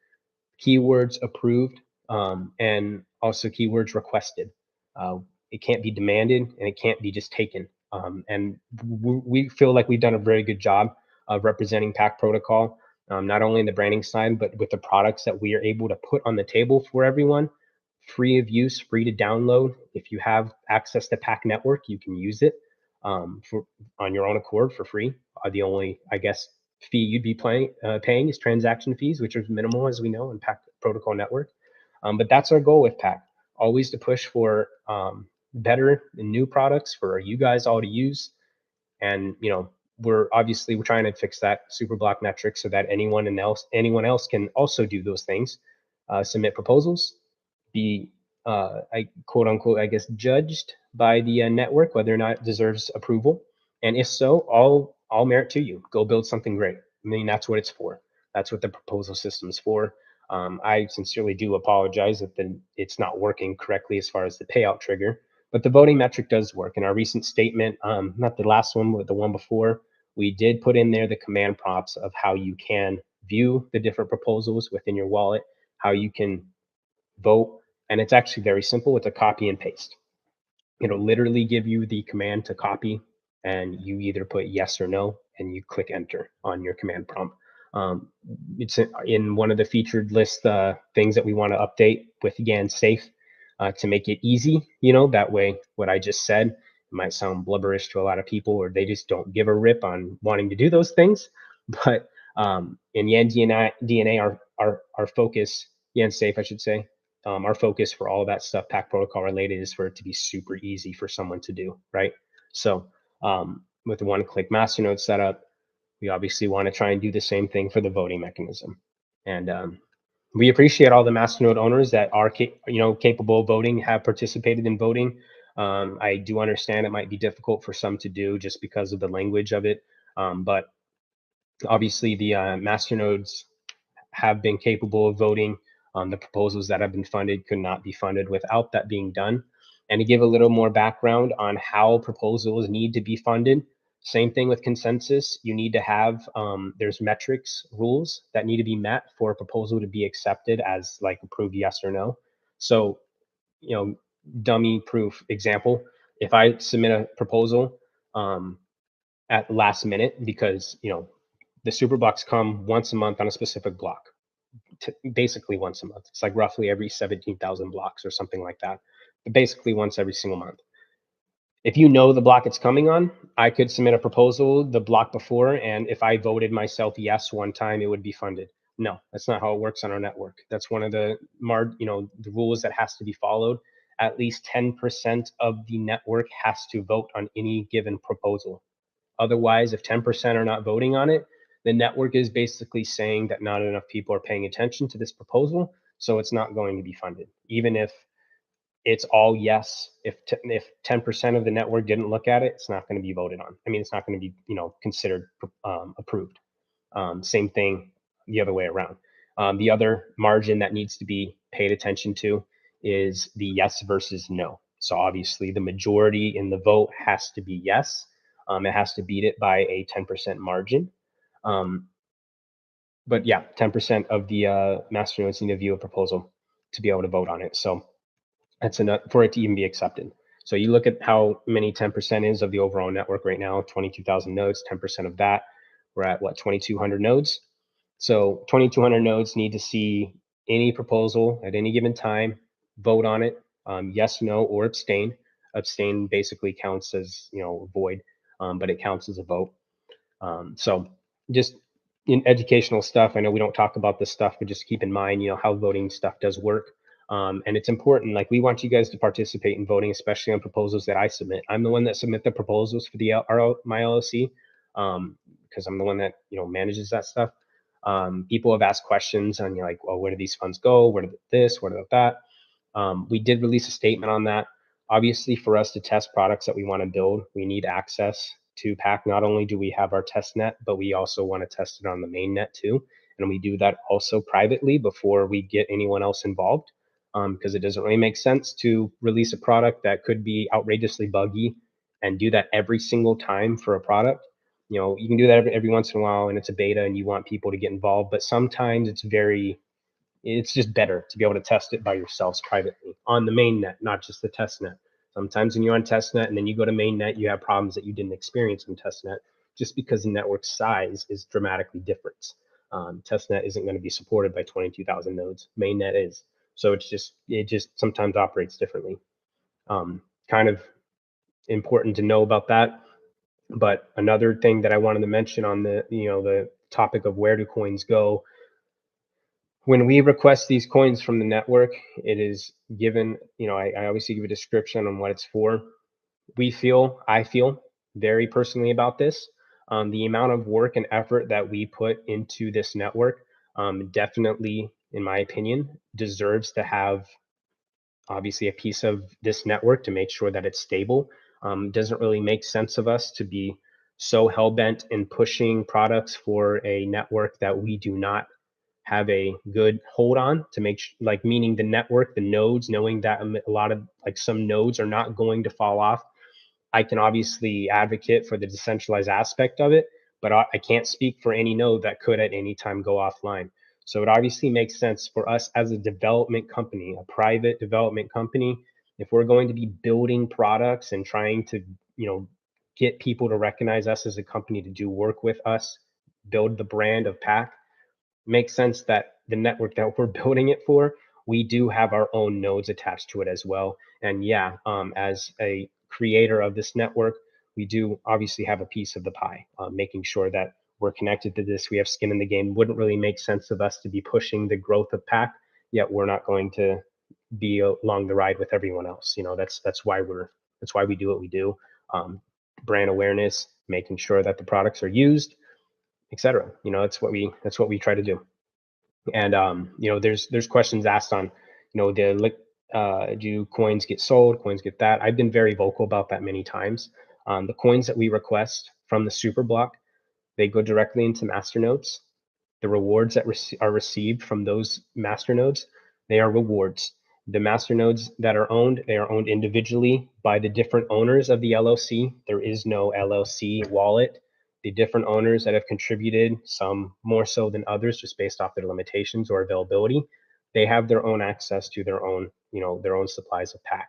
keywords approved, and also keywords requested. It can't be demanded and it can't be just taken. And we feel like we've done a very good job of representing PAC protocol, not only in the branding side, but with the products that we are able to put on the table for everyone, free of use, free to download. If you have access to PAC network, you can use it on your own accord for free. The only, I guess, fee you'd be paying is transaction fees, which are minimal, as we know, in PAC protocol network. But that's our goal with PAC, always to push for better and new products for you guys all to use. And we're trying to fix that super block metric so that anyone else can also do those things, submit proposals, be quote unquote, I guess, judged by the network whether or not it deserves approval. And if so, all merit to you. Go build something great. I mean, that's what it's for. That's what the proposal system is for. I sincerely do apologize if it's not working correctly as far as the payout trigger, but the voting metric does work. In our recent statement, not the last one, but the one before, we did put in there the command prompts of how you can view the different proposals within your wallet, how you can vote, and it's actually very simple. It's a copy and paste. It'll literally give you the command to copy, and you either put yes or no, and you click enter on your command prompt. It's in one of the featured list things that we want to update with yanSafe to make it easy. That way, what I just said, it might sound blubberish to a lot of people, or they just don't give a rip on wanting to do those things. But in yanDNA, our focus, yanSafe, I should say, our focus for all of that stuff, PAC protocol related, is for it to be super easy for someone to do, right? So with the one-click Masternode setup, we obviously want to try and do the same thing for the voting mechanism. And We appreciate all the Masternode owners that are capable of voting, have participated in voting. I do understand it might be difficult for some to do just because of the language of it, but obviously the Masternodes have been capable of voting. The proposals that have been funded could not be funded without that being done. And to give a little more background on how proposals need to be funded, same thing with consensus. You need to have, there's metrics rules that need to be met for a proposal to be accepted as like approved yes or no. So, dummy proof example, if I submit a proposal at last minute because, the super blocks come once a month on a specific block, basically once a month. It's like roughly every 17,000 blocks or something like that, but basically once every single month. If you know the block it's coming on, I could submit a proposal the block before, and if I voted myself yes one time, it would be funded. No, that's not how it works on our network. That's one of the the rules that has to be followed. At least 10% of the network has to vote on any given proposal. Otherwise, if 10% are not voting on it, the network is basically saying that not enough people are paying attention to this proposal, so it's not going to be funded. Even if it's all yes, if 10% of the network didn't look at it, it's not going to be voted on. I mean, it's not going to be considered approved. Same thing the other way around. The other margin that needs to be paid attention to is the yes versus no. So obviously the majority in the vote has to be yes. It has to beat it by a 10% margin. But yeah, 10% of the masternodes need to view a proposal to be able to vote on it. So that's enough for it to even be accepted. So you look at how many 10% is of the overall network right now, 22,000 nodes, 10% of that, we're at what, 2,200 nodes? So 2,200 nodes need to see any proposal at any given time, vote on it, yes, no, or abstain. Abstain basically counts as, void, but it counts as a vote. So just in educational stuff, I know we don't talk about this stuff, but just keep in mind, how voting stuff does work. And it's important. Like, we want you guys to participate in voting, especially on proposals that I submit. I'm the one that submit the proposals for my LLC, because I'm the one that manages that stuff. People have asked questions on like, well, where do these funds go? Where did this? Where did that? We did release a statement on that. Obviously, for us to test products that we want to build, we need access to PAC. Not only do we have our test net, but we also want to test it on the main net too. And we do that also privately before we get anyone else involved, because it doesn't really make sense to release a product that could be outrageously buggy and do that every single time for a product. You can do that every once in a while, and it's a beta and you want people to get involved, but sometimes it's just better to be able to test it by yourselves privately on the main net, not just the test net. Sometimes when you're on test net and then you go to main net, you have problems that you didn't experience in test net just because the network size is dramatically different. Test net isn't going to be supported by 22,000 nodes. Main net is. So it just sometimes operates differently. Kind of important to know about that. But another thing that I wanted to mention on the topic of where do coins go, when we request these coins from the network, it is given, I obviously give a description on what it's for. I feel very personally about this. The amount of work and effort that we put into this network definitely, in my opinion, deserves to have obviously a piece of this network to make sure that it's stable. Doesn't really make sense of us to be so hell-bent in pushing products for a network that we do not have a good hold on, to meaning the network, the nodes, knowing that a lot of some nodes are not going to fall off. I can obviously advocate for the decentralized aspect of it, but I can't speak for any node that could at any time go offline. So it obviously makes sense for us as a development company, a private development company, if we're going to be building products and trying to, get people to recognize us as a company to do work with us, build the brand of PAC, makes sense that the network that we're building it for, we do have our own nodes attached to it as well. And yeah, as a creator of this network, we do obviously have a piece of the pie, making sure that we're connected to this. We have skin in the game. Wouldn't really make sense of us to be pushing the growth of PAC, yet we're not going to be along the ride with everyone else. That's why we do what we do. Brand awareness, making sure that the products are used, etc. That's what we try to do. And there's questions asked on, do coins get sold, coins get that. I've been very vocal about that many times. The coins that we request from the super block, they go directly into masternodes. The rewards that are received from those masternodes, they are rewards. The masternodes that are owned, they are owned individually by the different owners of the LLC. There is no LLC wallet. The different owners that have contributed, some more so than others, just based off their limitations or availability, they have their own access to their own, their own supplies of PAC.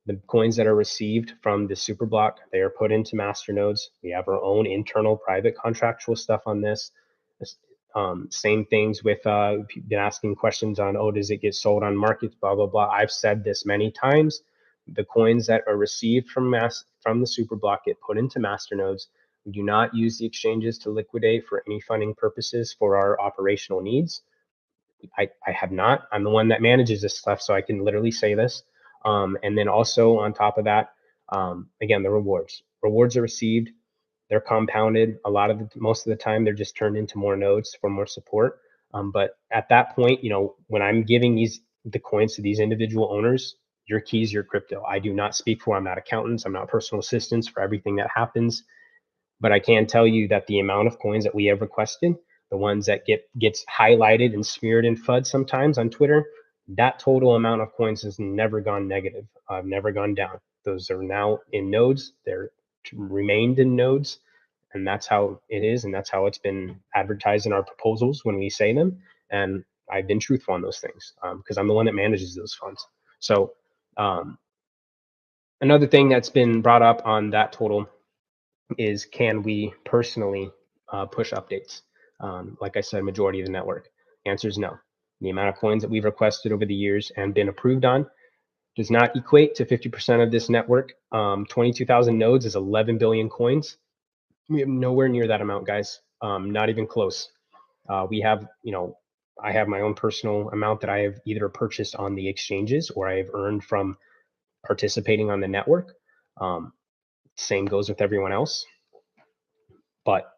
The coins that are received from the super block, they are put into masternodes. We have our own internal private contractual stuff on this. Same things with been asking questions on, does it get sold on markets, blah, blah, blah. I've said this many times. The coins that are received from the super block get put into masternodes. We do not use the exchanges to liquidate for any funding purposes for our operational needs. I have not. I'm the one that manages this stuff, so I can literally say this. And then also on top of that, again, the rewards. Rewards are received. They're compounded. Most of the time, they're just turned into more nodes for more support. But at that point, when I'm giving the coins to these individual owners, your keys, your crypto. I do not speak for. I'm not accountants. I'm not personal assistants for everything that happens. But I can tell you that the amount of coins that we have requested, the ones that gets highlighted and smeared in FUD sometimes on Twitter, that total amount of coins has never gone negative. Never gone down. Those are now in nodes. They're remained in nodes, and that's how it is, and that's how it's been advertised in our proposals when we say them. And I've been truthful on those things because I'm the one that manages those funds. So another thing that's been brought up on that total is, can we personally push updates? Like I said, majority of the network. Answer is no. The amount of coins that we've requested over the years and been approved on does not equate to 50% of this network. 22,000 nodes is 11 billion coins. We have nowhere near that amount, guys. Not even close. We have, I have my own personal amount that I have either purchased on the exchanges or I have earned from participating on the network. Same goes with everyone else. But,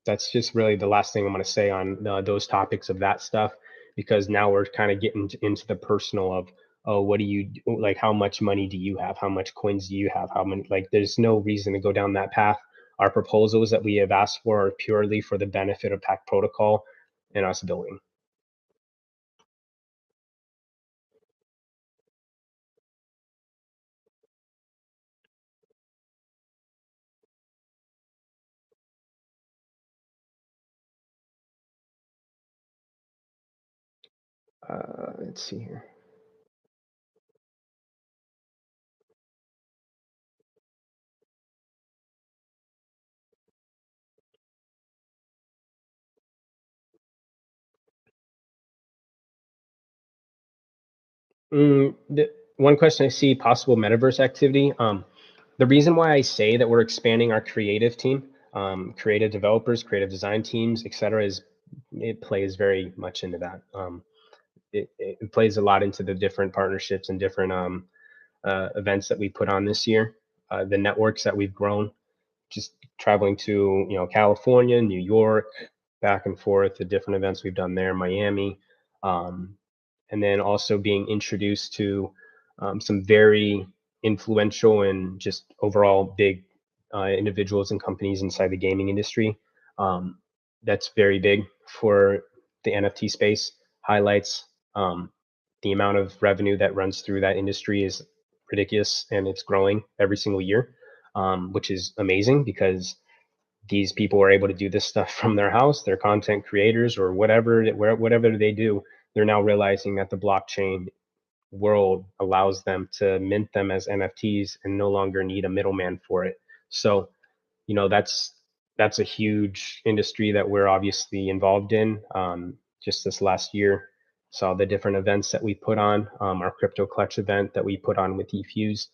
that's just really the last thing I'm going to say on those topics of that stuff, because now we're kind of getting into the personal of, what do you do? Like, how much money do you have? How much coins do you have? How many? Like, there's no reason to go down that path. Our proposals that we have asked for are purely for the benefit of PAC protocol and us building. Let's see here. The one question I see, possible metaverse activity. The reason why I say that we're expanding our creative team, creative developers, creative design teams, etc., is it plays very much into that. It plays a lot into the different partnerships and different events that we put on this year. The networks that we've grown, just traveling to California, New York, back and forth, the different events we've done there, Miami, and then also being introduced to some very influential and just overall big individuals and companies inside the gaming industry. That's very big for the NFT space. Highlights the amount of revenue that runs through that industry is ridiculous, and it's growing every single year, which is amazing because these people are able to do this stuff from their house. They're content creators or whatever they do. They're now realizing that the blockchain world allows them to mint them as NFTs and no longer need a middleman for it. So, that's a huge industry that we're obviously involved in. Just this last year, saw the different events that we put on. Our crypto clutch event that we put on with eFuse,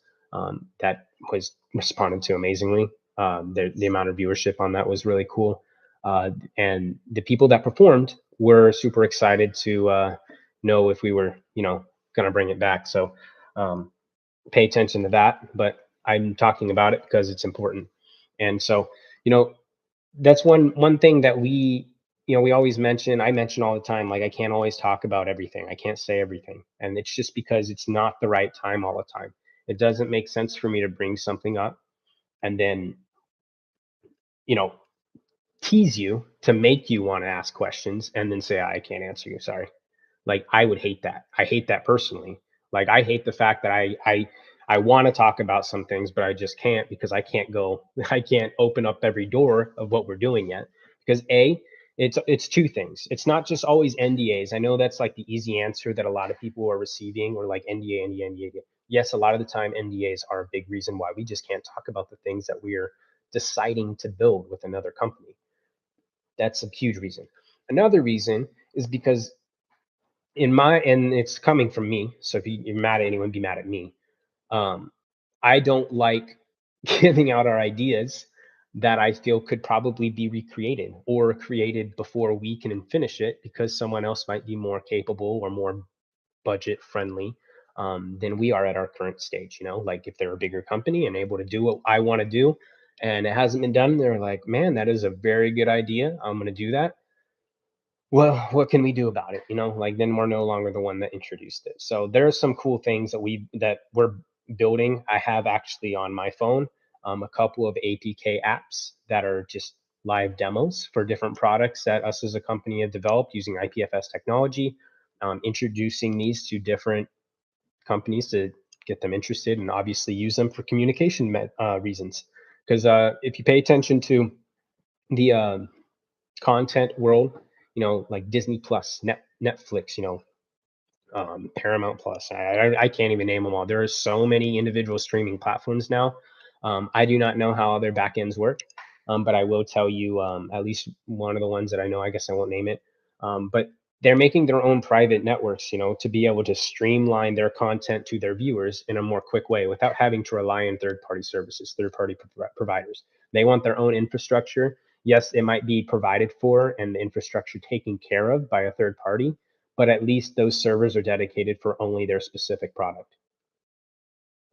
that was responded to amazingly. The amount of viewership on that was really cool. And the people that performed were super excited to know if we were, going to bring it back. So pay attention to that. But I'm talking about it because it's important. And so, that's one thing that we we always I mention all the time, like, I can't always talk about everything. I can't say everything. And it's just because it's not the right time all the time. It doesn't make sense for me to bring something up and then, you know, tease you to make you want to ask questions and then say, I can't answer you. Sorry. Like, I would hate that. I hate that personally. Like, I hate the fact that I want to talk about some things, but I just can't because I can't go, I can't open up every door of what we're doing yet. Because it's two things. It's not just always NDAs. I know that's like the easy answer that a lot of people are receiving, or like NDA. Yes, a lot of the time NDAs are a big reason why we just can't talk about the things that we're deciding to build with another company. That's a huge reason. Another reason is because and it's coming from me. So if you're mad at anyone, be mad at me. Um, I don't like giving out our ideas that I feel could probably be recreated or created before we can finish it, because someone else might be more capable or more budget friendly than we are at our current stage. Like, if they're a bigger company and able to do what I want to do and it hasn't been done, they're like, man, that is a very good idea. I'm going to do that. Well, what can we do about it? Like, then we're no longer the one that introduced it. So there are some cool things that we're building. I have actually on my phone a couple of APK apps that are just live demos for different products that us as a company have developed using IPFS technology, introducing these to different companies to get them interested and obviously use them for communication reasons. Because if you pay attention to the content world, like Disney Plus, Netflix, Paramount Plus. I can't even name them all. There are so many individual streaming platforms now. I do not know how their backends work, but I will tell you at least one of the ones that I know. I guess I won't name it, but they're making their own private networks, to be able to streamline their content to their viewers in a more quick way without having to rely on third-party services, third-party providers. They want their own infrastructure. Yes, it might be provided for and the infrastructure taken care of by a third party, but at least those servers are dedicated for only their specific product.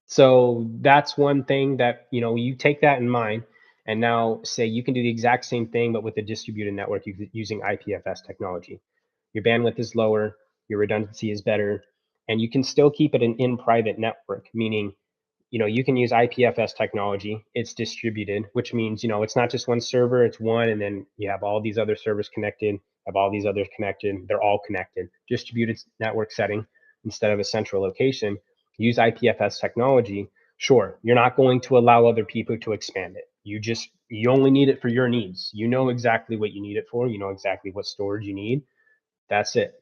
So that's one thing that, you take that in mind, and now say you can do the exact same thing, but with a distributed network using IPFS technology. Your bandwidth is lower, your redundancy is better, and you can still keep it an in private network, meaning, you can use IPFS technology. It's distributed, which means, it's not just one server, it's one, and then you have all these other servers connected, have all these others connected. They're all connected. Distributed network setting instead of a central location. Use IPFS technology. Sure, you're not going to allow other people to expand it. You only need it for your needs. You know exactly what you need it for. You know exactly what storage you need. That's it.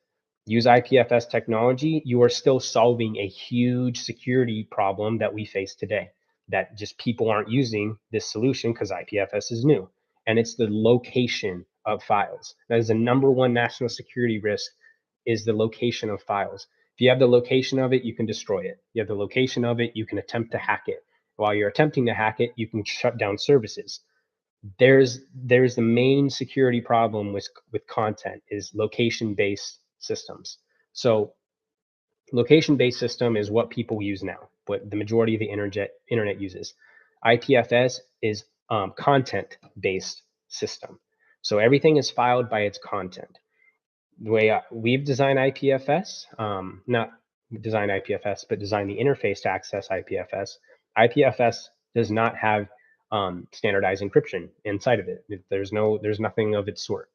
Use IPFS technology, you are still solving a huge security problem that we face today, that just people aren't using this solution because IPFS is new. And it's the location of files. That is the number one national security risk, is the location of files. If you have the location of it, you can destroy it. You have the location of it, you can attempt to hack it. While you're attempting to hack it, you can shut down services. There's the main security problem with content is location-based systems. So location-based system is what people use now, what the majority of the internet uses. IPFS is content-based system. So everything is filed by its content. The way we've designed IPFS, not design IPFS, but design the interface to access IPFS. IPFS does not have standardized encryption inside of it. There's nothing of its sort.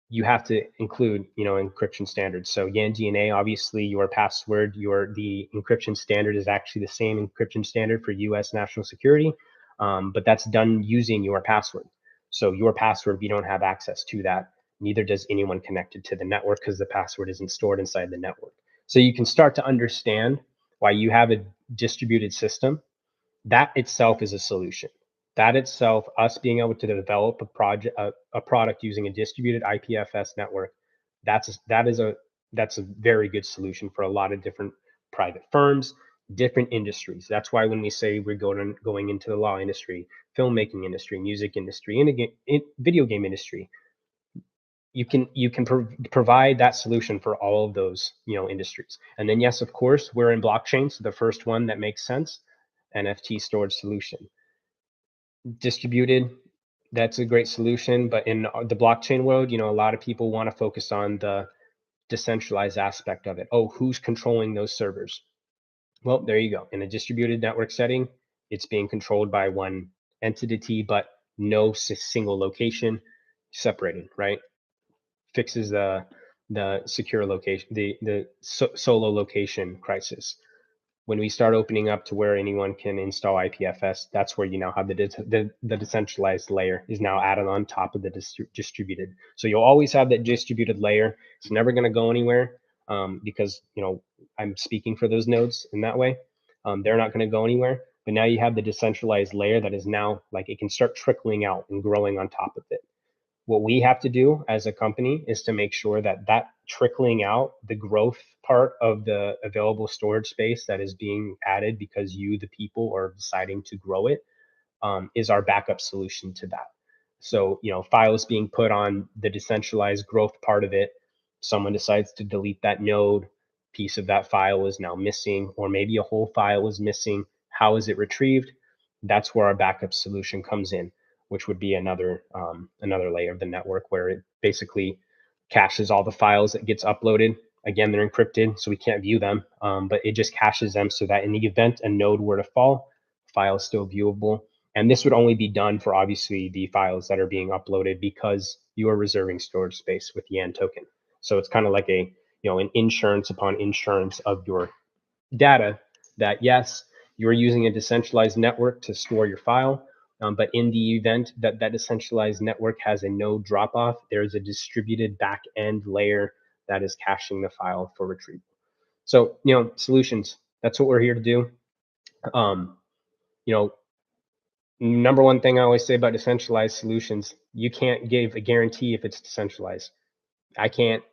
You have to include, encryption standards. So yanDNA, obviously, your password, the encryption standard is actually the same encryption standard for U.S. national security, but that's done using your password. So your password, we don't have access to that. Neither does anyone connected to the network, because the password isn't stored inside the network. So you can start to understand why you have a distributed system. That itself is a solution. That itself, us being able to develop a product using a distributed IPFS network, that's a very good solution for a lot of different private firms, different industries. That's why when we say we're going into the law industry, filmmaking industry, music industry, and video game industry, you can provide that solution for all of those industries. And then, yes, of course, we're in blockchain, so the first one that makes sense, NFT storage solution. Distributed, That's a great solution, but in the blockchain world, a lot of people want to focus on the decentralized aspect of it. Oh, who's controlling those servers? Well, there you go. In a distributed network setting, it's being controlled by one entity, but no single location, separated, right? Fixes the secure location, the solo location crisis. When we start opening up to where anyone can install IPFS, that's where you now have the decentralized layer is now added on top of the distributed. So you'll always have that distributed layer. It's never going to go anywhere, because I'm speaking for those nodes in that way. They're not going to go anywhere. But now you have the decentralized layer that is now like it can start trickling out and growing on top of it. What we have to do as a company is to make sure that that trickling out, the growth part of the available storage space that is being added because you, the people, are deciding to grow it, is our backup solution to that. So, files being put on the decentralized growth part of it, someone decides to delete that node, piece of that file is now missing, or maybe a whole file is missing. How is it retrieved? That's where our backup solution comes in, which would be another layer of the network where it basically caches all the files that gets uploaded. Again, they're encrypted, so we can't view them, but it just caches them so that in the event a node were to fall, the file is still viewable. And this would only be done for obviously the files that are being uploaded because you are reserving storage space with the yan token. So it's kind of like an insurance upon insurance of your data that yes, you're using a decentralized network to store your file, but in the event that that decentralized network has a node drop off, there's a distributed back end layer that is caching the file for retrieval. So, solutions, that's what we're here to do. You know, number one thing I always say about decentralized solutions, you can't give a guarantee if it's decentralized. I can't,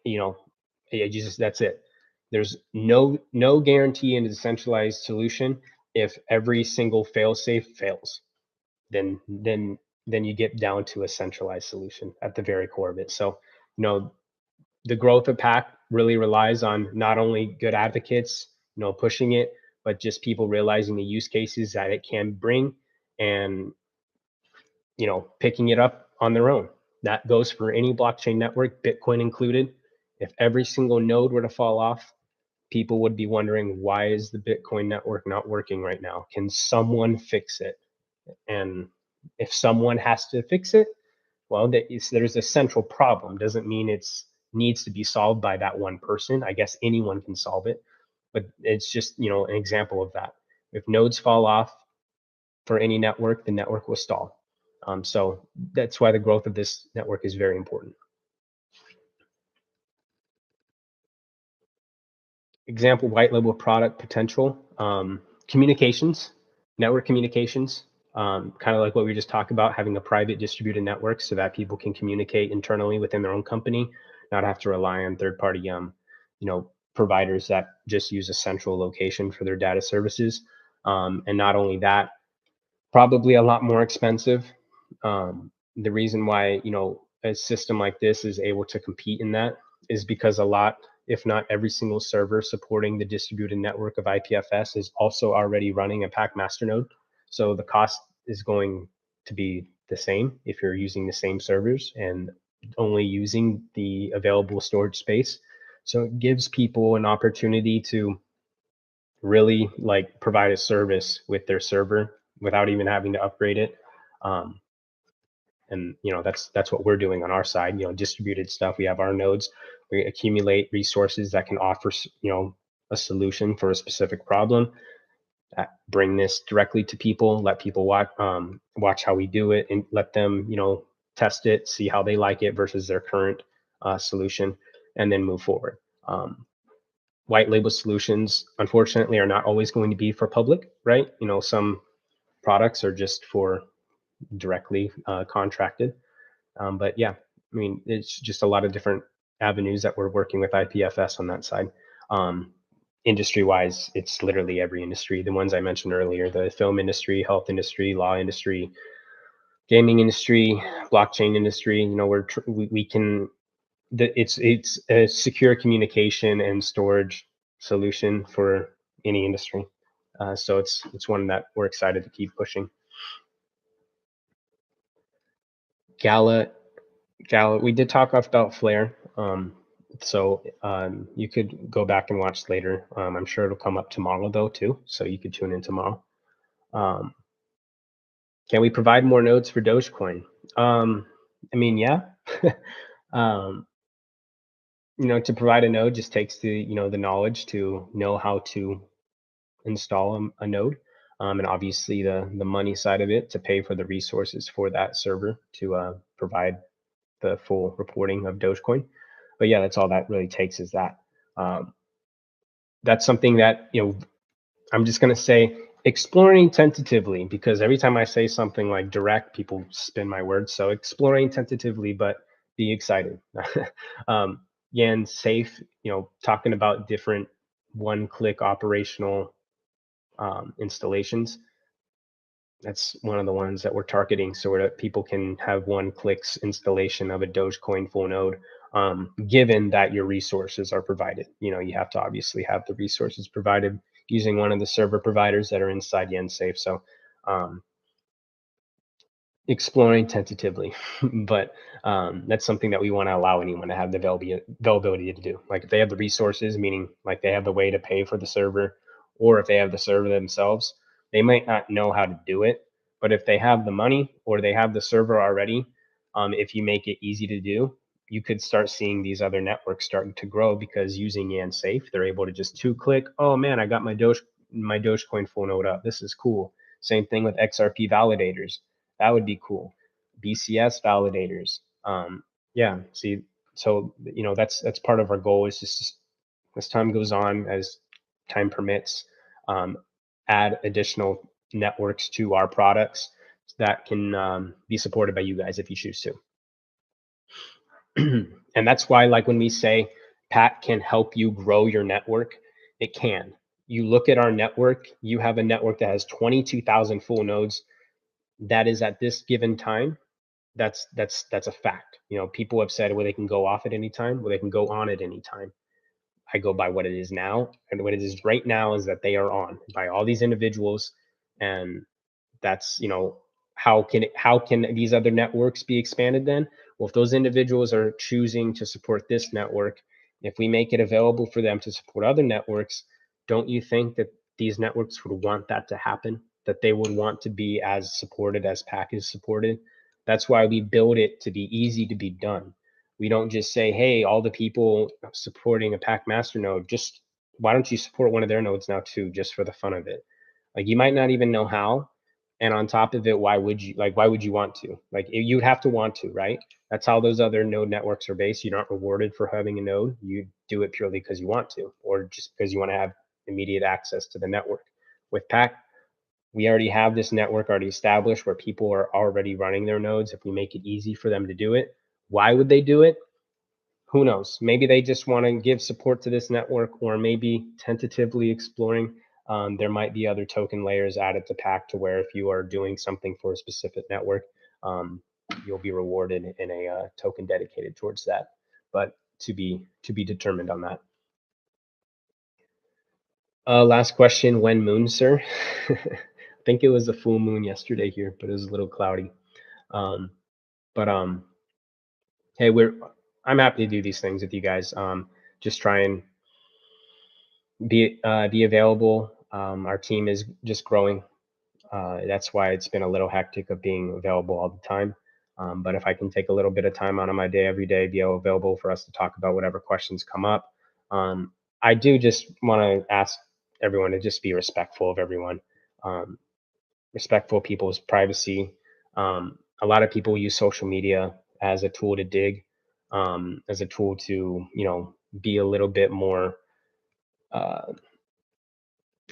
that's it. There's no guarantee in a decentralized solution. If every single fail-safe fails, then you get down to a centralized solution at the very core of it. So, the growth of PAC really relies on not only good advocates, pushing it, but just people realizing the use cases that it can bring and, picking it up on their own. That goes for any blockchain network, Bitcoin included. If every single node were to fall off, people would be wondering, why is the Bitcoin network not working right now? Can someone fix it? And if someone has to fix it, well, there's a central problem. Doesn't mean it's needs to be solved by that one person. I guess anyone can solve it, but it's just, an example of that. If nodes fall off for any network, the network will stall. So that's why the growth of this network is very important. Example, white label product potential, communications, network communications, kind of like what we just talked about, having a private distributed network so that people can communicate internally within their own company, not have to rely on third-party, providers that just use a central location for their data services. And not only that, probably a lot more expensive. The reason why, a system like this is able to compete in that is because a lot, if not every single server supporting the distributed network of IPFS is also already running a PAC Masternode. So the cost is going to be the same if you're using the same servers and only using the available storage space. So it gives people an opportunity to really like provide a service with their server without even having to upgrade it. And that's what we're doing on our side. Distributed stuff. We have our nodes. We accumulate resources that can offer a solution for a specific problem. Bring this directly to people. Let people watch how we do it, and let them test it, see how they like it versus their current solution, and then move forward. White label solutions, unfortunately, are not always going to be for public, right? Some products are just for directly contracted. But yeah, I mean, it's just a lot of different avenues that we're working with IPFS on that side. Industry wise, it's literally every industry. The ones I mentioned earlier, the film industry, health industry, law industry, gaming industry, blockchain industry. We can, it's a secure communication and storage solution for any industry. So it's one that we're excited to keep pushing. Gala, we did talk about Flare. So you could go back and watch later. I'm sure it'll come up tomorrow though too, so you could tune in tomorrow. Um, can we provide more nodes for Dogecoin? I mean, yeah. um, to provide a node just takes the knowledge to know how to install a node, and obviously the money side of it to pay for the resources for that server to provide the full reporting of Dogecoin. But yeah, that's all that really takes is that. Um, that's something that I'm just gonna say exploring tentatively, because every time I say something like direct, people spin my words. So exploring tentatively, but be excited. Yan safe, talking about different one-click operational installations. That's one of the ones that we're targeting, so that people can have one-clicks installation of a Dogecoin full node. Given that your resources are provided, you have to obviously have the resources provided using one of the server providers that are inside YenSafe. So exploring tentatively, but that's something that we want to allow anyone to have the availability to do. Like if they have the resources, meaning like they have the way to pay for the server, or if they have the server themselves, they might not know how to do it. But if they have the money or they have the server already, if you make it easy to do, you could start seeing these other networks starting to grow, because using YanSafe, they're able to just 2-click. Oh man, I got my Dogecoin full node up. This is cool. Same thing with XRP validators. That would be cool. BCS validators. Yeah. See, so that's part of our goal, is just as time goes on, as time permits, add additional networks to our products that can be supported by you guys if you choose to. And that's why, like when we say PAC can help you grow your network, it can. You look at our network, you have a network that has 22,000 full nodes. That is at this given time. That's a fact. People have said, well, they can go off at any time. Well, they can go on at any time. I go by what it is now, and what it is right now is that they are on by all these individuals, and that's how can these other networks be expanded then? Well, if those individuals are choosing to support this network, if we make it available for them to support other networks, don't you think that these networks would want that to happen, that they would want to be as supported as PAC is supported? That's why we build it to be easy to be done. We don't just say, hey, all the people supporting a PAC Masternode, just why don't you support one of their nodes now too, just for the fun of it? Like, you might not even know how, and on top of it, why would you want to? Like, you'd have to want to, right? That's how those other node networks are based. You're not rewarded for having a node. You do it purely because you want to, or just because you want to have immediate access to the network. With PAC, we already have this network already established where people are already running their nodes. If we make it easy for them to do it, why would they do it? Who knows? Maybe they just want to give support to this network, or maybe tentatively exploring. There might be other token layers added to PAC, to where if you are doing something for a specific network, you'll be rewarded in a token dedicated towards that. But to be determined on that. Last question: when moon, sir? I think it was a full moon yesterday here, but it was a little cloudy. But hey, I'm happy to do these things with you guys. Just try and be available. Our team is just growing. That's why it's been a little hectic of being available all the time. But if I can take a little bit of time out of my day every day, be available for us to talk about whatever questions come up. I do just want to ask everyone to just be respectful of everyone, respectful of people's privacy. A lot of people use social media as a tool to dig, as a tool to be a little bit more uh,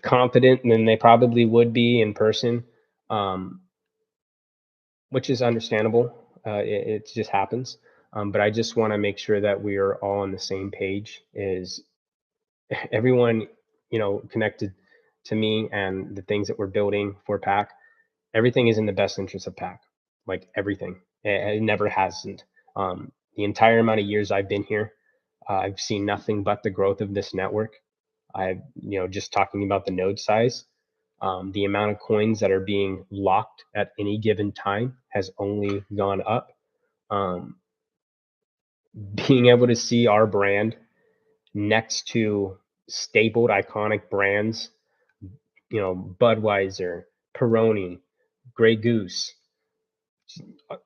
confident than they probably would be in person, um, which is understandable. It just happens. But I just want to make sure that we are all on the same page. Is everyone, connected to me and the things that we're building for PAC? Everything is in the best interest of PAC. Like everything, it never hasn't. The entire amount of years I've been here, I've seen nothing but the growth of this network. I've, just talking about the node size, the amount of coins that are being locked at any given time has only gone up. Um, being able to see our brand next to stapled iconic brands, Budweiser, Peroni, Grey Goose,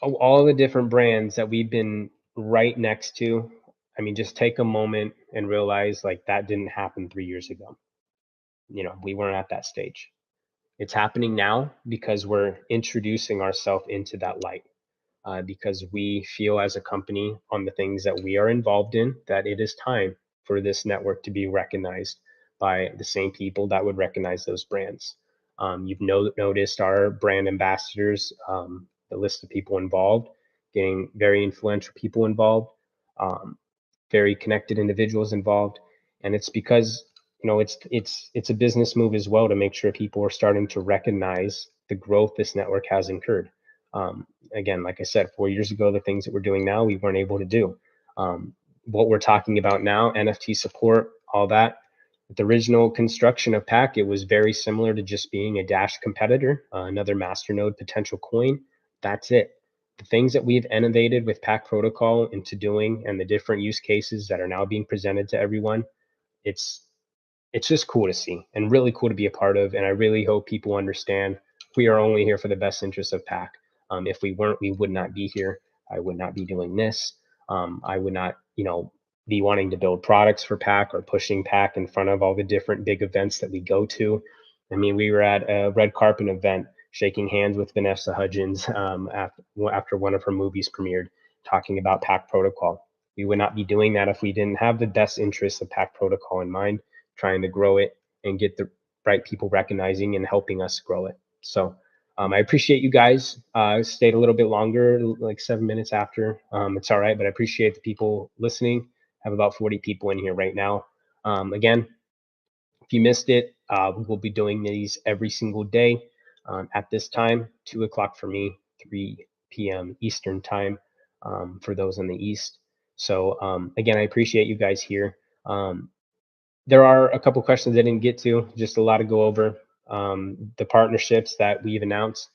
all the different brands that we've been right next to. I mean, just take a moment and realize like that didn't happen 3 years ago. We weren't at that stage. It's happening now because we're introducing ourselves into that light. Because we feel as a company on the things that we are involved in that it is time for this network to be recognized by the same people that would recognize those brands. You've noticed our brand ambassadors, the list of people involved, getting very influential people involved, um, very connected individuals involved, and it's because it's a business move as well to make sure people are starting to recognize the growth this network has incurred. Again, like I said, 4 years ago, the things that we're doing now, we weren't able to do. What we're talking about now, NFT support, all that. With the original construction of PAC, it was very similar to just being a Dash competitor, another Masternode potential coin. That's it. The things that we've innovated with PAC Protocol into doing and the different use cases that are now being presented to everyone, it's it's just cool to see and really cool to be a part of. And I really hope people understand we are only here for the best interests of PAC. If we weren't, we would not be here. I would not be doing this. I would not, be wanting to build products for PAC or pushing PAC in front of all the different big events that we go to. I mean, we were at a red carpet event shaking hands with Vanessa Hudgens after one of her movies premiered, talking about PAC Protocol. We would not be doing that if we didn't have the best interests of PAC Protocol in mind, trying to grow it and get the right people recognizing and helping us grow it. So I appreciate you guys. Stayed a little bit longer, like 7 minutes after. It's all right, but I appreciate the people listening. I have about 40 people in here right now. Again, if you missed it, we'll be doing these every single day at this time, 2 o'clock for me, 3 p.m. Eastern time for those in the East. So again, I appreciate you guys here. There are a couple questions I didn't get to, just a lot to go over. The partnerships that we've announced.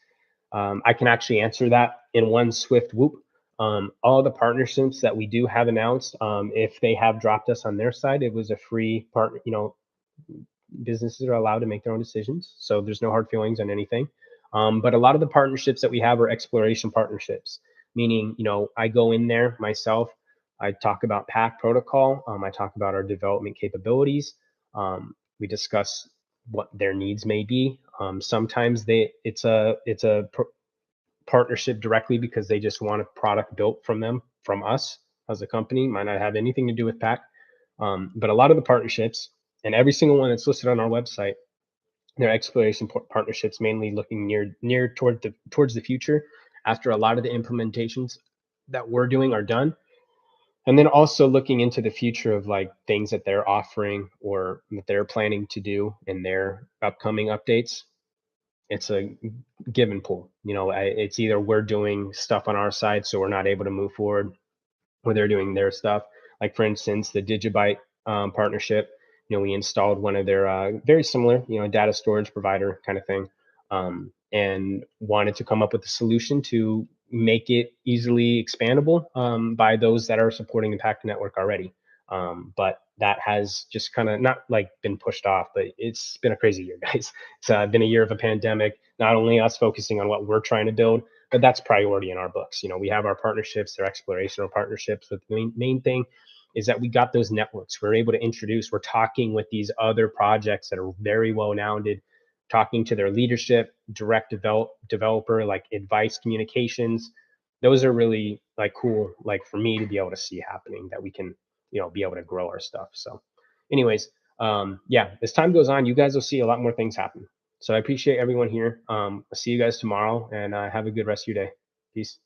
I can actually answer that in one swift whoop. All the partnerships that we do have announced, if they have dropped us on their side, it was a free partner. Businesses are allowed to make their own decisions, so there's no hard feelings on anything. But a lot of the partnerships that we have are exploration partnerships, meaning, I go in there myself, I talk about PAC protocol, I talk about our development capabilities, we discuss what their needs may be. Sometimes it's a partnership directly because they just want a product built from us as a company, might not have anything to do with PAC. But a lot of the partnerships, and every single one that's listed on our website, they're exploration partnerships, mainly looking near towards the future after a lot of the implementations that we're doing are done. And then also looking into the future of like things that they're offering or that they're planning to do in their upcoming updates. It's a give and pull. It's either we're doing stuff on our side, so we're not able to move forward, or they're doing their stuff. Like for instance, the Digibyte partnership. We installed one of their very similar, data storage provider kind of thing, and wanted to come up with a solution to make it easily expandable by those that are supporting the PAC network already. But that has just kind of not like been pushed off, but it's been a crazy year, guys. It's been a year of a pandemic, not only us focusing on what we're trying to build, but that's priority in our books. We have our partnerships, they're explorational partnerships, but the main thing is that we got those networks. We're able to introduce, we're talking with these other projects that are very well knounded, talking to their leadership, direct developer, like advice communications. Those are really like cool, like for me to be able to see happening, that we can, be able to grow our stuff. So anyways, yeah, as time goes on, you guys will see a lot more things happen. So I appreciate everyone here. I'll see you guys tomorrow, and have a good rest of your day. Peace.